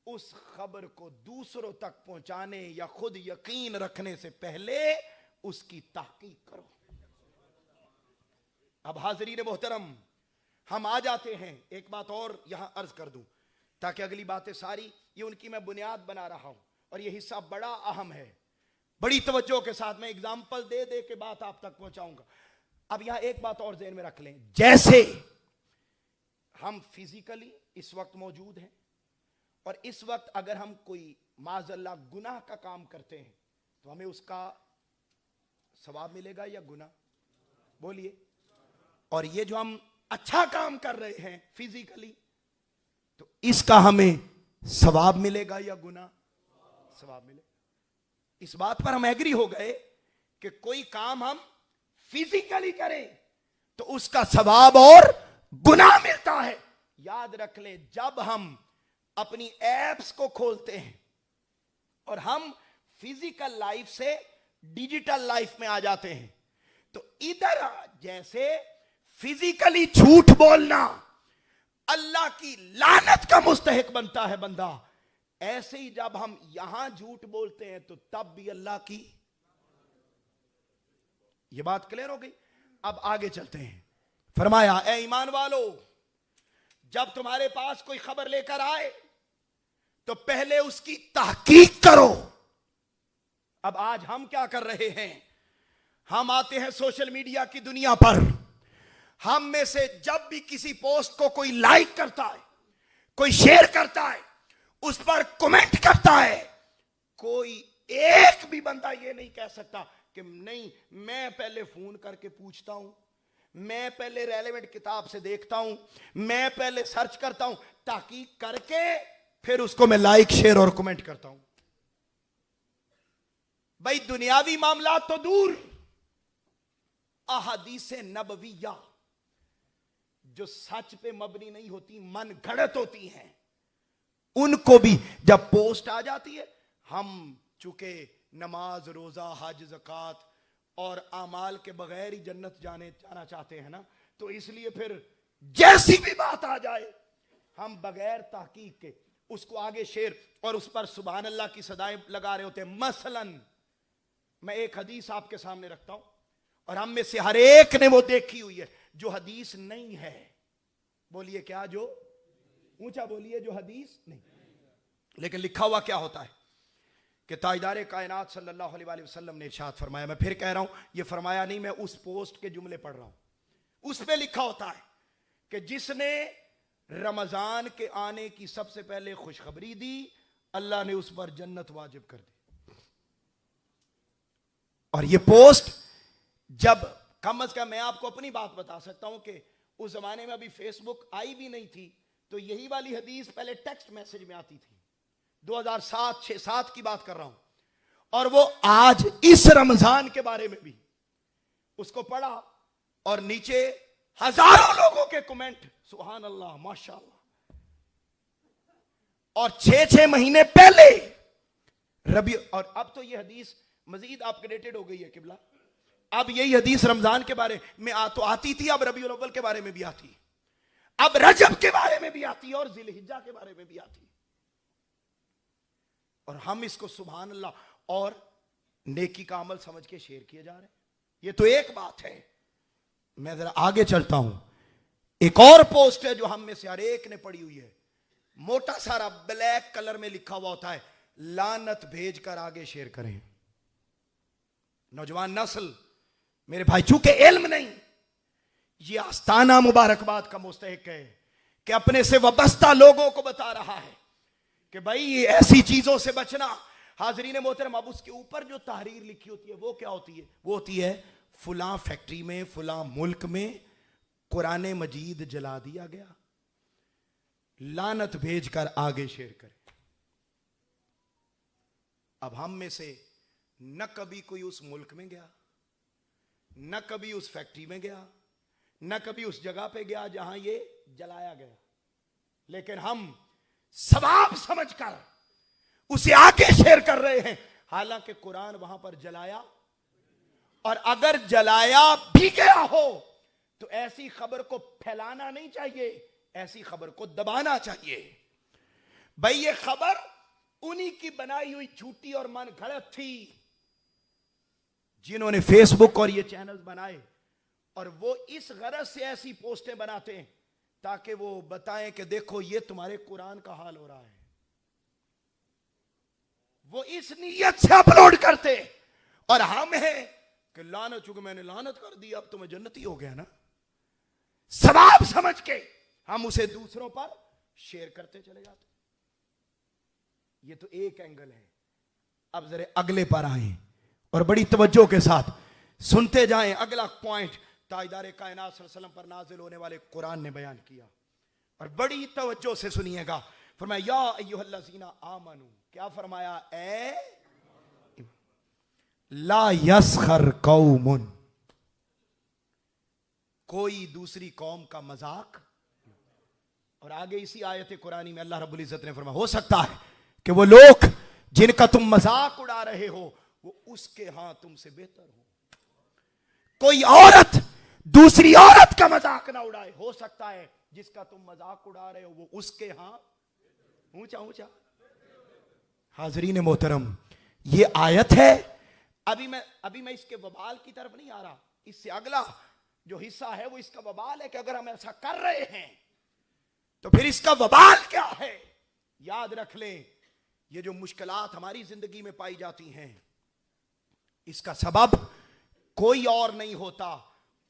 उस खबर को दूसरों तक पहुंचाने या खुद यकीन रखने से पहले उसकी तहकीक करो। अब हाज़रीन मोहतरम, हम आ जाते हैं, एक बात और यहां अर्ज कर दूं ताकि अगली बातें सारी, ये उनकी मैं बुनियाद बना रहा हूं और ये हिस्सा बड़ा अहम है। बड़ी तवज्जो के साथ मैं एग्जाम्पल दे दे के बात आप तक पहुंचाऊंगा। अब यहां एक बात और ज़हन में रख लें, जैसे हम फिजिकली इस वक्त मौजूद हैं और इस वक्त अगर हम कोई माज़अल्लाह गुनाह का काम करते हैं तो हमें उसका सवाब मिलेगा या गुनाह? बोलिए। और ये जो हम अच्छा काम कर रहे हैं फिजिकली, तो इसका हमें सवाब मिलेगा या गुनाह? सवाब मिलेगा। इस बात पर हम एग्री हो गए कि कोई काम हम फिजिकली करें तो उसका सवाब और गुनाह मिलता है। याद रख ले, जब हम अपनी एप्स को खोलते हैं और हम फिजिकल लाइफ से डिजिटल लाइफ में आ जाते हैं, तो इधर जैसे फिजिकली झूठ बोलना अल्लाह की लानत का मुस्तहिक बनता है बंदा, ऐसे ही जब हम यहां झूठ बोलते हैं तो तब भी अल्लाह की। यह बात क्लियर हो गई? अब आगे चलते हैं। फरमाया, ए ईमान वालो, जब तुम्हारे पास कोई खबर लेकर आए तो पहले उसकी तहकीक करो। अब आज हम क्या कर रहे हैं? हम आते हैं सोशल मीडिया की दुनिया पर, हम में से जब भी किसी पोस्ट को कोई लाइक करता है, कोई शेयर करता है, उस पर कमेंट करता है, कोई एक भी बंदा ये नहीं कह सकता कि नहीं मैं पहले फोन करके पूछता हूं, मैं पहले रेलेवेंट किताब से देखता हूं, मैं पहले सर्च करता हूं, तहकीक करके फिर उसको मैं लाइक शेयर और कमेंट करता हूं। भाई दुनियावी मामला तो दूर, अहादीस नबविया जो सच पे मबनी नहीं होती, मन घड़त होती हैं, उनको भी जब पोस्ट आ जाती है, हम चूंकि नमाज रोजा हज ज़कात और अमाल के बगैर ही जन्नत जाना चाहते हैं ना, तो इसलिए फिर जैसी भी बात आ जाए हम बगैर तहकीक के उसको आगे शेयर और उस पर सुभान अल्लाह की सदाएं लगा रहे होते हैं। मसलन मैं एक हदीस आपके सामने रखता हूं और हम में से हर एक ने वो देखी हुई है जो हदीस नहीं है। बोलिए क्या? जो ऊंचा बोलिए, जो हदीस नहीं। लेकिन लिखा हुआ क्या होता है कि ताजदार कायनात सल्लल्लाहु अलैहि वसल्लम ने इरशाद फरमाया। मैं फिर कह रहा हूं, ये फरमाया नहीं, मैं उस पोस्ट के जुमले पढ़ रहा हूं। उस पे लिखा होता है कि जिसने रमजान के आने की सबसे पहले खुशखबरी दी, अल्लाह ने उस पर जन्नत वाजिब कर दी। और ये पोस्ट जब कम अज कम मैं आपको अपनी बात बता सकता हूं कि उस जमाने में अभी फेसबुक आई भी नहीं थी, तो यही वाली हदीस पहले टेक्स्ट मैसेज में आती थी। 2007 की बात कर रहा हूं, और वो आज इस रमजान के बारे में भी उसको पढ़ा और नीचे हजारों लोगों के कमेंट, सुभान अल्लाह माशाअल्लाह। और 6 महीने पहले रबी, और अब तो ये हदीस मजीद अपग्रेडेड हो गई है किबला। अब यही हदीस रमजान के बारे में तो आती थी, अब रबीउल अव्वल के बारे में भी आती, अब रजब के बारे में भी आती और जिलहिज्जा के बारे में भी आती। और हम इसको सुभान अल्लाह और नेकी का अमल समझ के शेयर किए जा रहे हैं। ये तो एक बात है। मैं जरा आगे चलता हूं। एक और पोस्ट है जो हम में से हर एक ने पढ़ी हुई है, मोटा सारा ब्लैक कलर में लिखा हुआ होता है, लानत भेजकर आगे शेयर करें। नौजवान नस्ल मेरे भाई, चूंकि इल्म नहीं, ये आस्ताना मुबारकबाद का मुस्तहिक है कि अपने से वाबस्ता लोगों को बता रहा है कि भाई ऐसी चीजों से बचना। हाजरीन मोहतरम, अब उसके ऊपर जो तहरीर लिखी होती है वो क्या होती है? वो होती है फुला फैक्ट्री में, फुला मुल्क में कुरान मजीद जला दिया गया, लानत भेजकर आगे शेयर करें। अब हम में से न कभी कोई उस मुल्क में गया, न कभी उस फैक्ट्री में गया, न कभी उस जगह पे गया जहां ये जलाया गया, लेकिन हम सवाब समझकर उसे आगे शेयर कर रहे हैं, हालांकि कुरान वहां पर जलाया। और अगर जलाया भी गया हो तो ऐसी खबर को फैलाना नहीं चाहिए, ऐसी खबर को दबाना चाहिए। भाई ये खबर उन्हीं की बनाई हुई झूठी और मन घड़त थी जिन्होंने फेसबुक और ये चैनल्स बनाए, और वो इस गरज से ऐसी पोस्टें बनाते हैं ताकि वो बताएं कि देखो ये तुम्हारे कुरान का हाल हो रहा है। वो इस नीयत से अपलोड करते, और हम हैं कि लानत, चूंकि मैंने लानत कर दी अब तो मैं जन्नती हो गया ना, सवाब समझ के हम उसे दूसरों पर शेयर करते चले जाते। ये तो एक एंगल है। अब जरा अगले पर आए और बड़ी तवज्जो के साथ सुनते जाएं। अगला पॉइंट ताजदार कायनात सल्लल्लाहु अलैहि वसल्लम पर नाजिल होने वाले कुरान ने बयान किया, और बड़ी तवज्जो से सुनिएगा। फरमाया या अय्युहल्लज़ीना आमनू, क्या फरमाया? ला यस्खर कौमुन, कोई दूसरी कौम का मजाक। और आगे इसी आयत कुरानी में अल्लाह रब्बुल इज्जत ने फरमाया, हो सकता है कि वो लोग जिनका तुम मजाक उड़ा रहे हो वो उसके हां तुमसे बेहतर हो। कोई औरत दूसरी औरत का मजाक ना उड़ाए, हो सकता है जिसका तुम मजाक उड़ा रहे हो वो उसके हां ऊंचा ऊंचा। हाजरीन मोहतरम, ये आयत है। अभी मैं इसके वबाल की तरफ नहीं आ रहा। इससे अगला जो हिस्सा है वो इसका वबाल है कि अगर हम ऐसा कर रहे हैं तो फिर इसका वबाल क्या है। याद रख लें, ये जो मुश्किलात हमारी जिंदगी में पाई जाती हैं, इसका सबब कोई और नहीं होता।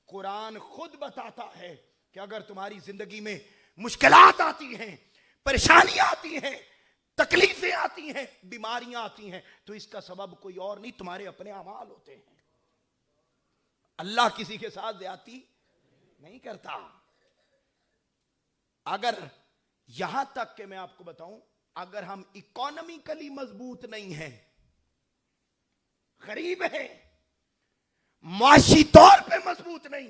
कुरान खुद बताता है कि अगर तुम्हारी जिंदगी में मुश्किलात आती हैं, परेशानियां आती हैं, तकलीफें आती हैं, बीमारियां आती हैं, तो इसका सबब कोई और नहीं, तुम्हारे अपने अमाल होते हैं। अल्लाह किसी के साथ ज्यादती नहीं करता। अगर यहां तक कि मैं आपको बताऊं, अगर हम इकोनॉमिकली मजबूत नहीं हैं, गरीब हैं, माशी तौर पे मजबूत नहीं,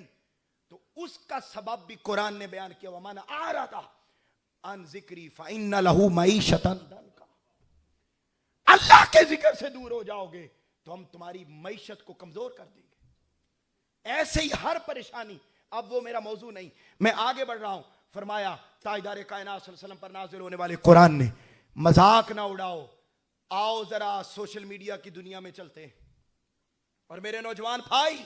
तो उसका सबब भी कुरान ने बयान किया। वमाना आ रहा था अन जिक्री फ़इन्न लहू मईशतन दंका, अल्लाह के जिक्र से दूर हो जाओगे तो हम तुम्हारी मईशत को कमजोर कर देंगे। ऐसे ही हर परेशानी। अब वो मेरा मौजू नहीं, मैं आगे बढ़ रहा हूं। फरमाया ताजदार कायनात सल्लल्लाहु अलैहि वसल्लम पर नाजिल होने वाले कुरान ने, मजाक ना उड़ाओ, आओ जरा सोशल मीडिया की दुनिया में चलते हैं। और मेरे नौजवान भाई,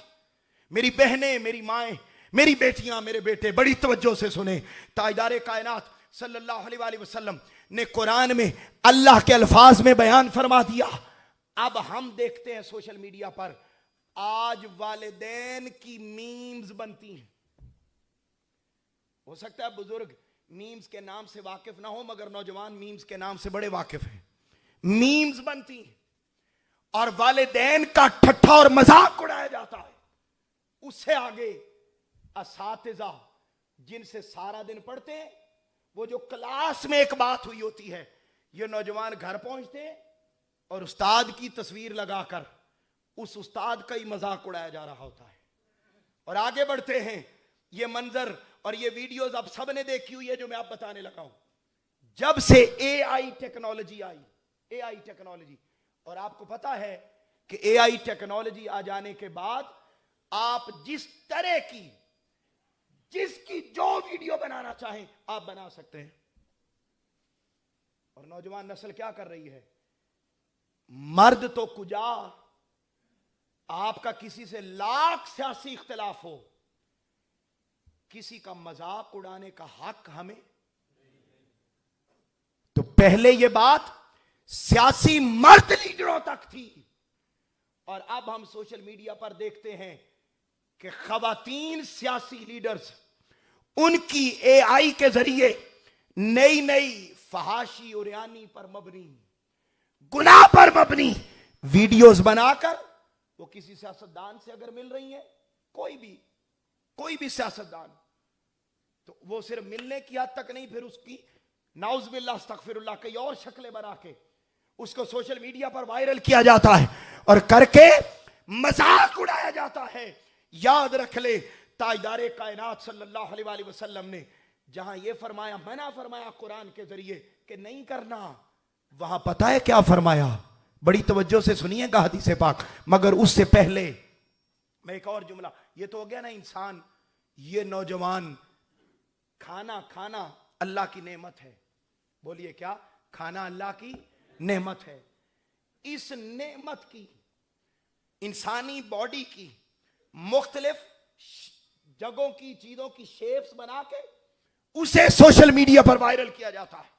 मेरी बहनें, मेरी माएं, मेरी बेटियां, मेरे बेटे, बड़ी तवज्जो से सुने। ताजदार कायनात सल्लल्लाहु अलैहि वसल्लम ने कुरान में अल्लाह के अल्फाज में बयान फरमा दिया। अब हम देखते हैं सोशल मीडिया पर आज वालिदैन की मीम्स बनती हैं। हो सकता है बुजुर्ग मीम्स के नाम से वाकिफ ना हो, मगर नौजवान मीम्स के नाम से बड़े वाकिफ हैं। मीम्स बनती हैं और वालिदैन का ठट्ठा और मजाक उड़ाया जाता है। उससे आगे असातिज़ा जिनसे सारा दिन पढ़ते हैं, वो जो क्लास में एक बात हुई होती है, ये नौजवान घर पहुंचते और उस्ताद की तस्वीर लगाकर उस उस्ताद का ही मजाक उड़ाया जा रहा होता है। और आगे बढ़ते हैं, ये मंजर और ये वीडियोस आप सब ने देखी हुई है जो मैं आप बताने लगा हूं। जब से एआई टेक्नोलॉजी आई, एआई टेक्नोलॉजी, और आपको पता है कि एआई टेक्नोलॉजी आ जाने के बाद आप जिस तरह की, जिसकी जो वीडियो बनाना चाहें आप बना सकते हैं। और नौजवान नस्ल क्या कर रही है? मर्द तो कुजा, आपका किसी से लाख सियासी इख्तिलाफ हो, किसी का मजाक उड़ाने का हक हमें। तो पहले यह बात सियासी मर्द लीडरों तक थी, और अब हम सोशल मीडिया पर देखते हैं कि खवातीन सियासी लीडर्स उनकी एआई के जरिए नई नई फहाशी उरियानी पर मबनी, गुनाह पर मबनी वीडियोस बनाकर वो किसी सियासतदान से अगर मिल रही हैं, कोई भी सियासतदान, तो वो सिर्फ मिलने की हद तक नहीं, फिर उसकी नाउज़ुबिल्लाह अस्तगफिरुल्लाह कई और शक्लें बना के उसको सोशल मीडिया पर वायरल किया जाता है और करके मजाक उड़ाया जाता है। याद रख ले, ताजदारे कायनात सल्लल्लाहु अलैहि वसल्लम ने जहां यह फरमाया, मना फरमाया कुरान के जरिए कि नहीं करना, वहां पता है क्या फरमाया? बड़ी तवज्जो से सुनिएगा हदीस पाक। मगर उससे पहले मैं एक और जुमला, ये तो हो गया ना इंसान, ये नौजवान, खाना अल्लाह की नेमत है। बोलिए क्या? खाना अल्लाह की नेमत है। इस नेमत की, इंसानी बॉडी की मुख्तलिफ जगहों की चीजों की शेप्स बना के उसे सोशल मीडिया पर वायरल किया जाता है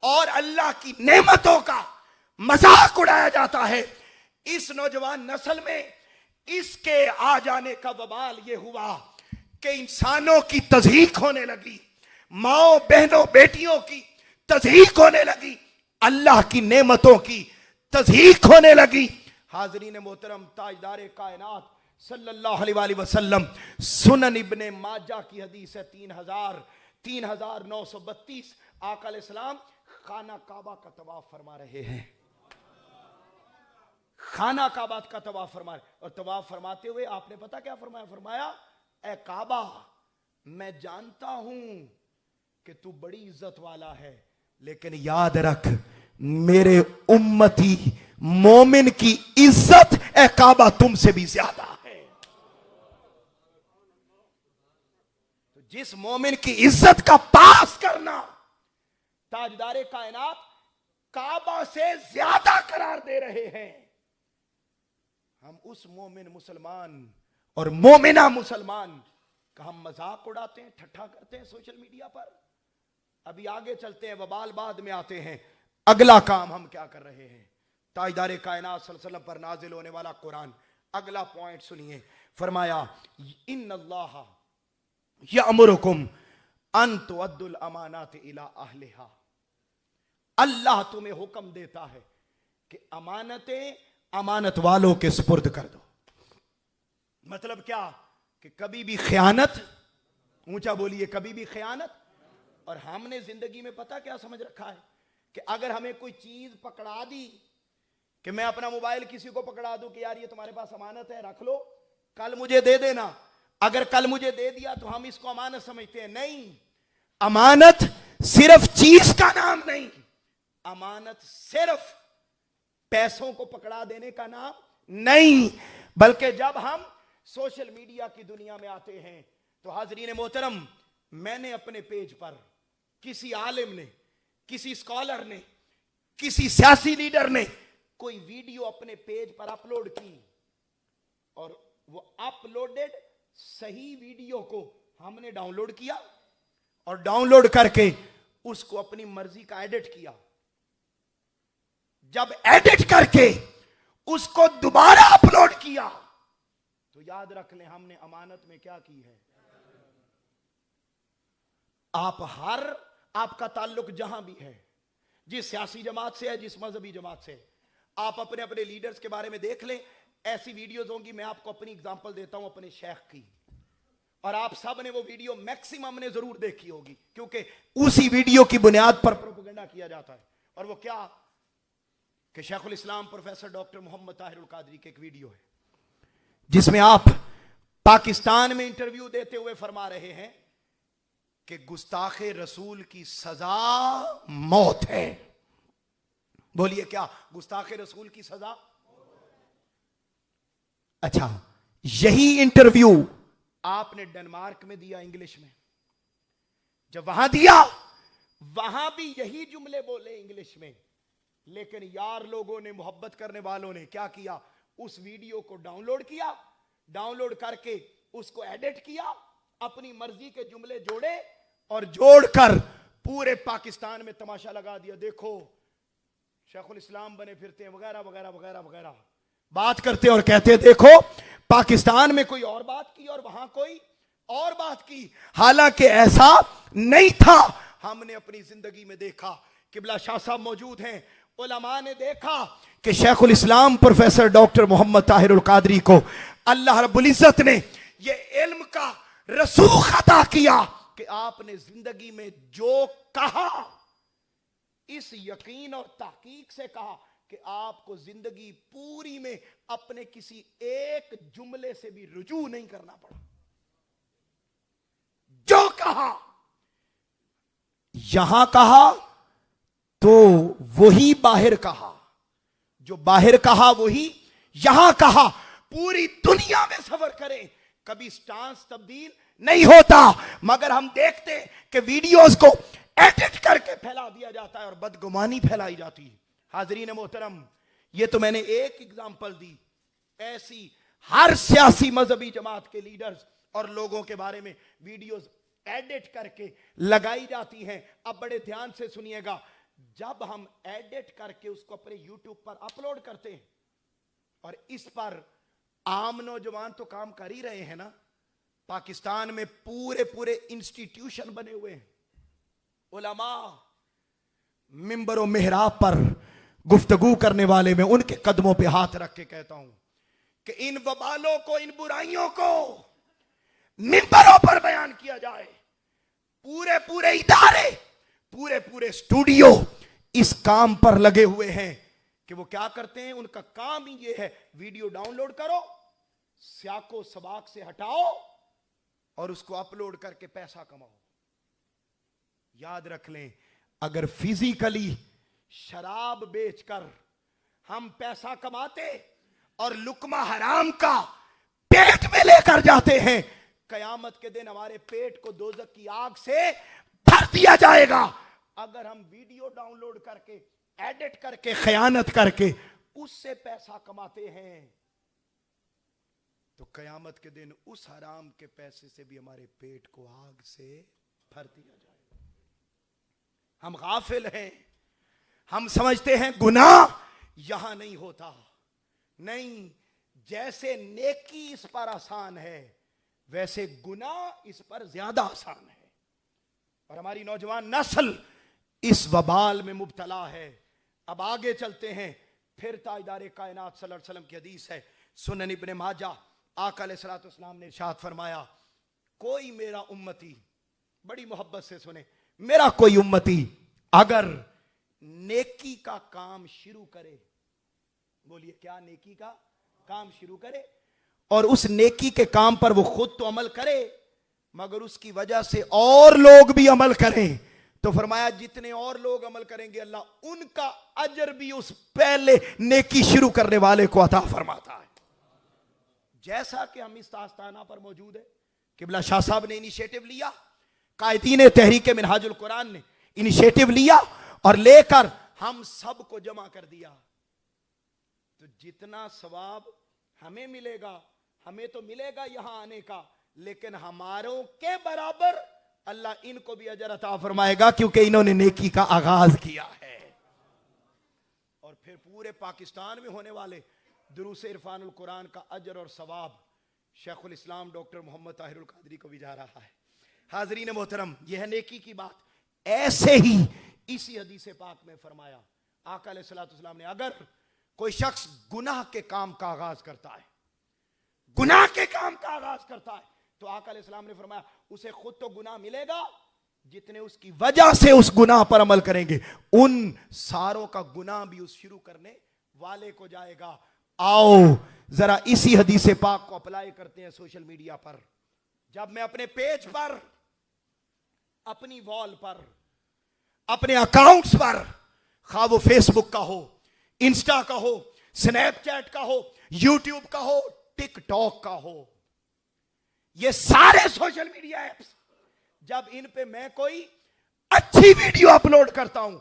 और अल्लाह की नेमतों का मजाक उड़ाया जाता है। इस नौजवान नस्ल में इसके आ जाने का वबाल यह हुआ कि इंसानों की तज़हीक होने लगी, माओ बहनों बेटियों की तज़हीक होने लगी। अल्लाह की नेमतों की तज़हीक होने लगी। हाज़रीन मोहतरम, ताजदार कायनात सल्लल्लाहु अलैहि वसल्लम, सुनन इब्ने माजा की हदीस है 3932, आका अलैहिस्सलाम खाना काबा का तवाफ फरमा रहे हैं। खाना काबा का तवाफ फरमा रहे, और तवाफ फरमाते हुए आपने पता क्या फरमाया? फरमाया, ए काबा, मैं जानता हूं कि तू बड़ी इज्जत वाला है, लेकिन याद रख, मेरे उम्मती मोमिन की इज्जत ए काबा तुमसे भी ज्यादा है। तो जिस मोमिन की इज्जत का पास करना ताजदार कायनात काबा से ज्यादा करार दे रहे हैं, हम उस मोमिन मुसलमान और मोमिना मुसलमान का हम मजाक उड़ाते हैं, ठट्ठा करते हैं सोशल मीडिया पर। अभी आगे चलते हैं, वबाल बाद में आते हैं। अगला काम हम क्या कर रहे हैं? ताजदार कायनात सल्लल्लाहु अलैहि वसल्लम पर नाजिल होने वाला कुरान, अगला पॉइंट सुनिए। फरमाया, इन्नल्लाह यअमुरुकुम अन तुअद्दुल अमानात इला अहलिहा। अल्लाह तुम्हें हुक्म देता है कि अमानतें अमानत वालों के सुपुर्द कर दो। मतलब क्या? कि कभी भी खयानत, ऊंचा बोलिए, कभी भी खयानत। और हमने जिंदगी में पता क्या समझ रखा है कि अगर हमें कोई चीज पकड़ा दी, कि मैं अपना मोबाइल किसी को पकड़ा दूं कि यार ये तुम्हारे पास अमानत है, रख लो, कल मुझे दे देना। अगर कल मुझे दे दिया तो हम इसको अमानत समझते हैं। नहीं, अमानत सिर्फ चीज का नाम नहीं, अमानत सिर्फ पैसों को पकड़ा देने का नाम नहीं, बल्कि जब हम सोशल मीडिया की दुनिया में आते हैं तो हाजरीन मोहतरम, मैंने अपने पेज पर किसी आलिम ने, किसी स्कॉलर ने, किसी सियासी लीडर ने कोई वीडियो अपने पेज पर अपलोड की, और वो अपलोडेड सही वीडियो को हमने डाउनलोड किया, और डाउनलोड करके उसको अपनी मर्जी का एडिट किया। जब एडिट करके उसको दोबारा अपलोड किया तो याद रख लें, हमने अमानत में क्या की है। आपका ताल्लुक जहां भी है, जिस सियासी जमात से है, जिस मजहबी जमात से, आप अपने अपने लीडर्स के बारे में देख लें। ऐसी वीडियोस होंगी, मैं आपको अपनी एग्जांपल देता हूं अपने शेख की, और आप सब ने वो वीडियो मैक्सिमम ने जरूर देखी होगी, क्योंकि उसी वीडियो की बुनियाद पर प्रोपेगेंडा किया जाता है। और वो क्या कि शेखुल इस्लाम प्रोफेसर डॉक्टर मोहम्मद ताहिरुल कादरी की एक वीडियो है जिसमें आप पाकिस्तान में इंटरव्यू देते हुए फरमा रहे हैं कि गुस्ताखे रसूल की सजा मौत है। बोलिए, क्या गुस्ताखे रसूल की सजा? अच्छा, यही इंटरव्यू आपने डेनमार्क में दिया इंग्लिश में। जब वहां दिया, वहां भी यही जुमले बोले इंग्लिश में, लेकिन यार लोगों ने, मोहब्बत करने वालों ने क्या किया? उस वीडियो को डाउनलोड किया, डाउनलोड करके उसको एडिट किया, अपनी मर्जी के जुमले जोड़े, और जोड़कर पूरे पाकिस्तान में तमाशा लगा दिया। देखो शेखुल इस्लाम बने फिरते हैं, वगैरह वगैरह वगैरह वगैरह बात करते और कहते, देखो पाकिस्तान में कोई और बात की और वहां कोई और बात की। हालांकि ऐसा नहीं था। हमने अपनी जिंदगी में देखा, किबला शाह साहब मौजूद हैं, उलमा ने देखा कि शेखुल इस्लाम प्रोफेसर डॉक्टर मोहम्मद ताहिरुल कादरी को अल्लाह रब्बुल इज्जत ने ये इल्म का रसूख अता किया कि आपने जिंदगी में जो कहा, इस यकीन और तहकीक से कहा कि आपको जिंदगी पूरी में अपने किसी एक जुमले से भी रुजू नहीं करना पड़ा। जो कहा यहां कहा तो वही बाहर कहा, जो बाहर कहा वही यहां कहा। पूरी दुनिया में सफर करें, कभी स्टांस तब्दील नहीं होता, मगर हम देखते कि वीडियोस को एडिट करके फैला दिया जाता है और बदगुमानी फैलाई जाती है। हाजरीन मोहतरम, ये तो मैंने एक एग्जांपल दी। ऐसी हर सियासी मजहबी जमात के लीडर्स और लोगों के बारे में वीडियोस एडिट करके लगाई जाती हैं। अब बड़े ध्यान से सुनिएगा, जब हम एडिट करके उसको अपने यूट्यूब पर अपलोड करते हैं, और इस पर आम नौजवान तो काम कर ही रहे हैं ना, पाकिस्तान में पूरे पूरे इंस्टीट्यूशन बने हुए हैं, उलमा, मिंबर मेहराब पर गुफ्तगू करने वाले में उनके कदमों पे हाथ रख के कहता हूं कि इन वबालों को, इन बुराइयों को मिंबरों पर बयान किया जाए। पूरे पूरे इदारे, पूरे पूरे स्टूडियो इस काम पर लगे हुए हैं कि वो क्या करते हैं, उनका काम ही ये है, वीडियो डाउनलोड करो, स्याको सबाक से हटाओ और उसको अपलोड करके पैसा कमाओ। याद रख लें, अगर फिजिकली शराब बेचकर हम पैसा कमाते और लुकमा हराम का पेट में लेकर जाते हैं, कयामत के दिन हमारे पेट को दोजख की आग से भर दिया जाएगा। अगर हम वीडियो डाउनलोड करके, एडिट करके, खयानत करके उससे पैसा कमाते हैं तो कयामत के दिन उस हराम के पैसे से भी हमारे पेट को आग से भर दिया जाएगा। हम गाफिल हैं, हम समझते हैं गुनाह यहां नहीं होता। नहीं, जैसे नेकी इस पर आसान है वैसे गुनाह इस पर ज्यादा आसान है। और हमारी नौजवान नस्ल इस वबाल में मुब्तला है। अब आगे चलते हैं, फिर ताजदार कायनात सल्लल्लाहु अलैहि वसल्लम की हदीस है, सुनन इब्ने माजा, आका अलैहिस्सलातु वस्सलाम ने इरशाद फरमाया, कोई मेरा उम्मती, बड़ी मोहब्बत से सुने, मेरा कोई उम्मती अगर नेकी का काम शुरू करे, बोलिए क्या, नेकी का काम शुरू करे और उस नेकी के काम पर वो खुद तो अमल करे मगर उसकी वजह से और लोग भी अमल करें, तो फरमाया जितने और लोग अमल करेंगे अल्लाह उनका अजर भी उस पहले नेकी शुरू करने वाले को अता फरमाता है। जैसा कि हम इस आस्थाना पर मौजूद है, किबला शाह साहब ने इनिशिएटिव लिया, कायदीन तहरीक मिनहाजुल कुरान ने इनिशिएटिव लिया और लेकर हम सबको जमा कर दिया, तो जितना सवाब हमें मिलेगा, हमें तो मिलेगा यहां आने का, लेकिन हमारों के बराबर अल्लाह इनको भी अजर अता फरमाएगा क्योंकि इन्होंने नेकी का आगाज किया है। और फिर पूरे पाकिस्तान में होने वाले दुरूस इरफानुल कुरान का अजर और सवाब शेखुल इस्लाम डॉक्टर मोहम्मद ताहिरुल कादरी को भी जा रहा है। हाजरीन मोहतरम, यह है नेकी की बात। ऐसे ही इसी हदीस पाक में फरमाया आका अलैहिस्सलातु वस्सलाम ने, अगर कोई शख्स गुनाह के काम का आगाज करता है, गुनाह के काम का आगाज करता है, तो आका अलैहिस्सलाम ने फरमाया उसे खुद तो गुनाह मिलेगा, जितने उसकी वजह से उस गुनाह पर अमल करेंगे उन सारों का गुनाह भी उस शुरू करने वाले को जाएगा। आओ जरा इसी हदीस पाक को अप्लाई करते हैं सोशल मीडिया पर। जब मैं अपने पेज पर, अपनी वॉल पर, अपने अकाउंट्स पर, खा वो फेसबुक का हो, इंस्टा का हो, स्नैपचैट का हो, यूट्यूब का हो, टिकटॉक का हो, ये सारे सोशल मीडिया एप्स, जब इन पे मैं कोई अच्छी वीडियो अपलोड करता हूं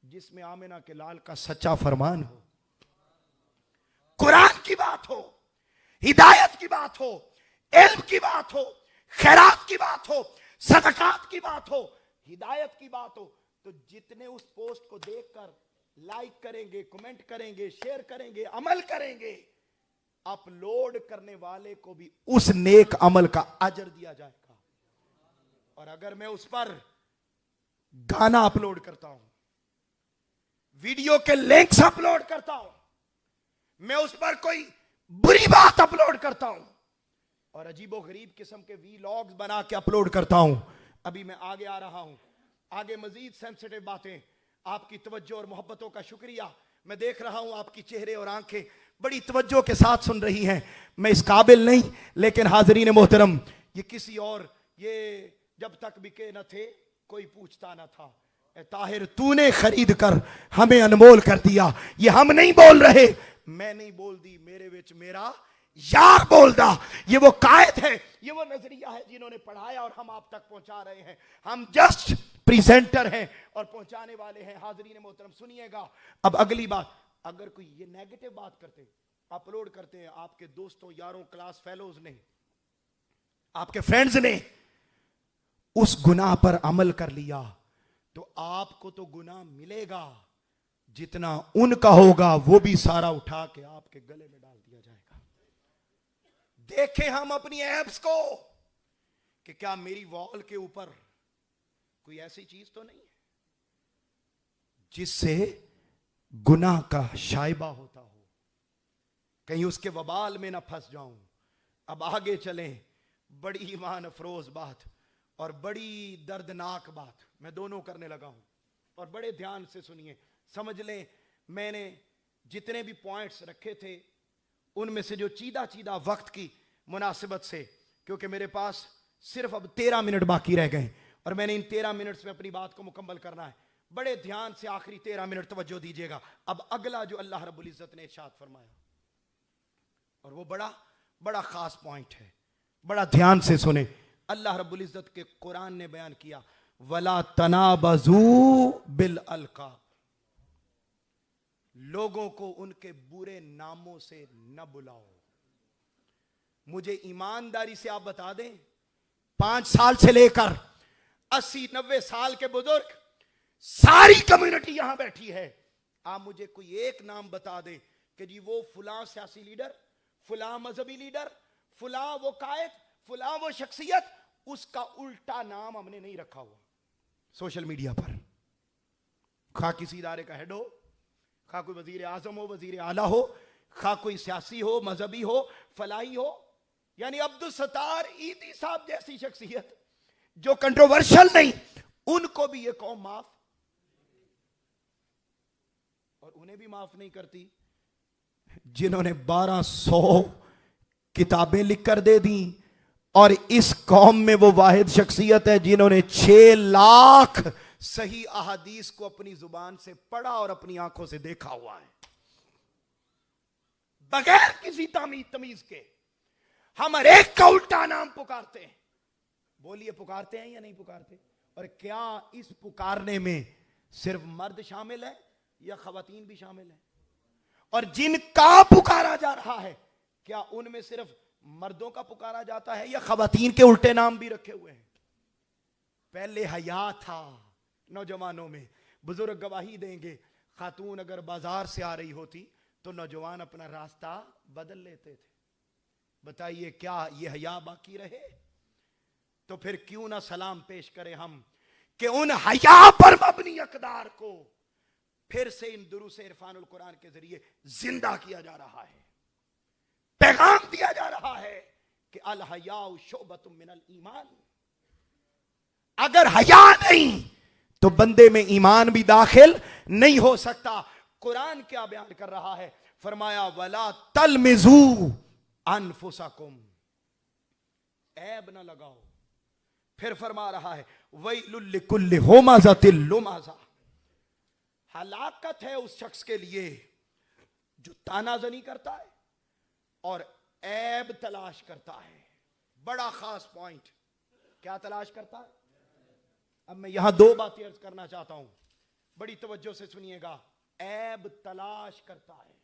जिसमें आमिना के लाल का सच्चा फरमान हो, कुरान की बात हो, हिदायत की बात हो, इल्म की बात हो, खैरात की बात हो, सदकात की बात हो, हिदायत की बात हो, तो जितने उस पोस्ट को देखकर लाइक करेंगे, कमेंट करेंगे, शेयर करेंगे, अमल करेंगे, अपलोड करने वाले को भी उस नेक अमल का अजर दिया जाएगा। और अगर मैं उस पर गाना अपलोड करता हूं, वीडियो के लिंक्स अपलोड करता हूं, मैं उस पर कोई बुरी बात अपलोड करता हूं और अजीबो गरीब किस्म के वीलॉग्स बना के अपलोड करता हूं, अभी मैं आगे आ रहा हूं, आगे मजीद सेंसिटिव बातें, आपकी तवज्जो और मोहब्बतों का शुक्रिया। मैं देख रहा हूं आपकी चेहरे और आंखें बड़ी तवज्जो के साथ सुन रही हैं। मैं इस काबिल नहीं, लेकिन हाजरीन मोहतरम, ये किसी और, ये जब तक बिके न थे कोई पूछता न था, ए ताहिर तूने खरीद कर हमें अनमोल कर दिया। ये हम नहीं बोल रहे, मैं नहीं बोल दी, मेरे विच मेरा यार बोलदा। ये वो कायद है, ये वो नजरिया है जिन्होंने पढ़ाया और हम आप तक पहुंचा रहे हैं। हम जस्ट प्रेजेंटर हैं और पहुंचाने वाले हैं। हाजरीन मोहतरम सुनिएगा, अब अगली बात, अगर कोई ये नेगेटिव बात करते, अपलोड करते हैं, आपके दोस्तों, यारों, क्लास फेलोज ने, आपके फ्रेंड्स ने उस गुनाह पर अमल कर लिया, तो आपको तो गुनाह मिलेगा, जितना उनका होगा वो भी सारा उठा के आपके गले में डाल दिया जाएगा। देखें हम अपनी ऐप्स को कि क्या मेरी वॉल के ऊपर कोई ऐसी चीज तो नहीं है। जिससे गुनाह का शाइबा होता हो, कहीं उसके वबाल में ना फंस जाऊं। अब आगे चलें। बड़ी ईमान अफरोज बात और बड़ी दर्दनाक बात मैं दोनों करने लगा हूं, और बड़े ध्यान से सुनिए, समझ लें। मैंने जितने भी पॉइंट्स रखे थे उनमें से जो चीदा चीदा वक्त की मुनासिबत से, क्योंकि मेरे पास सिर्फ अब 13 मिनट बाकी रह गए और मैंने इन 13 मिनट्स में अपनी बात को मुकम्मल करना है। बड़े ध्यान से आखिरी 13 मिनट तवज्जो दीजिएगा। अब अगला जो अल्लाह रब्बुल इज्जत ने इरशाद फरमाया, और वो बड़ा बड़ा खास पॉइंट है, बड़ा ध्यान से सुने। अल्लाह रब्बुल इज्जत के कुरान ने बयान किया, वला तनाबजू बिल अलकाब, लोगों को उनके बुरे नामों से न बुलाओ। मुझे ईमानदारी से आप बता दें, 5 साल से लेकर 80-90 साल के बुजुर्ग, सारी कम्युनिटी यहां बैठी है, आप मुझे कोई एक नाम बता दें कि जी वो फुला सियासी लीडर, फुला मजहबी लीडर, फुला वो कायद, फुला वो शख्सियत, उसका उल्टा नाम हमने नहीं रखा हुआ सोशल मीडिया पर। खा किसी इदारे का हेड हो, खा कोई वजीर आजम हो, वजीर आला हो, खा कोई सियासी हो, मजहबी हो, फलाई हो, यानी अब्दुल सत्तार ईदी साहब जैसी शख्सियत जो कंट्रोवर्शियल नहीं, उनको भी ये कौम माफ, और उन्हें भी माफ नहीं करती जिन्होंने 1200 किताबें लिखकर दे दी, और इस कौम में वो वाहिद शख्सियत है जिन्होंने 6 लाख सही अहादीस को अपनी जुबान से पढ़ा और अपनी आंखों से देखा हुआ है, बगैर किसी तमीज के। हम हर एक का उल्टा नाम पुकारते हैं। बोलिए, पुकारते हैं या नहीं पुकारते? और क्या इस पुकारने में सिर्फ मर्द शामिल है या खवातीन भी शामिल है? और जिनका पुकारा जा रहा है, क्या उनमें सिर्फ मर्दों का पुकारा जाता है या खवातीन के उल्टे नाम भी रखे हुए हैं? पहले हया था नौजवानों में, बुजुर्ग गवाही देंगे, खातून अगर बाजार से आ रही होती तो नौजवान अपना रास्ता बदल लेते थे। बताइए, क्या यह हया बाकी रहे? तो फिर क्यों ना सलाम पेश करें हम कि उन हया पर मबनी अकदार को फिर से इन दुरूस इरफानुल कुरान के जरिए जिंदा किया जा रहा है, पैगाम दिया जा रहा है कि अल हयाउ शोबतुम मिनल ईमान। अगर हया नहीं तो बंदे में ईमान भी दाखिल नहीं हो सकता। कुरान क्या बयान कर रहा है? फरमाया, वला तलमिजू अनफुसकुम, ऐब ना लगाओ। फिर फरमा रहा है, वैलुल लिकुल्लि हुमाज़तिल लुमाज़ा, हलाकत है उस शख्स के लिए जो तानाजनी करता है और ऐब तलाश करता है। बड़ा खास पॉइंट, क्या तलाश करता है? अब मैं यहां 2 बातें अर्ज करना चाहता हूं, बड़ी तवज्जो से सुनिएगा। ऐब तलाश करता है,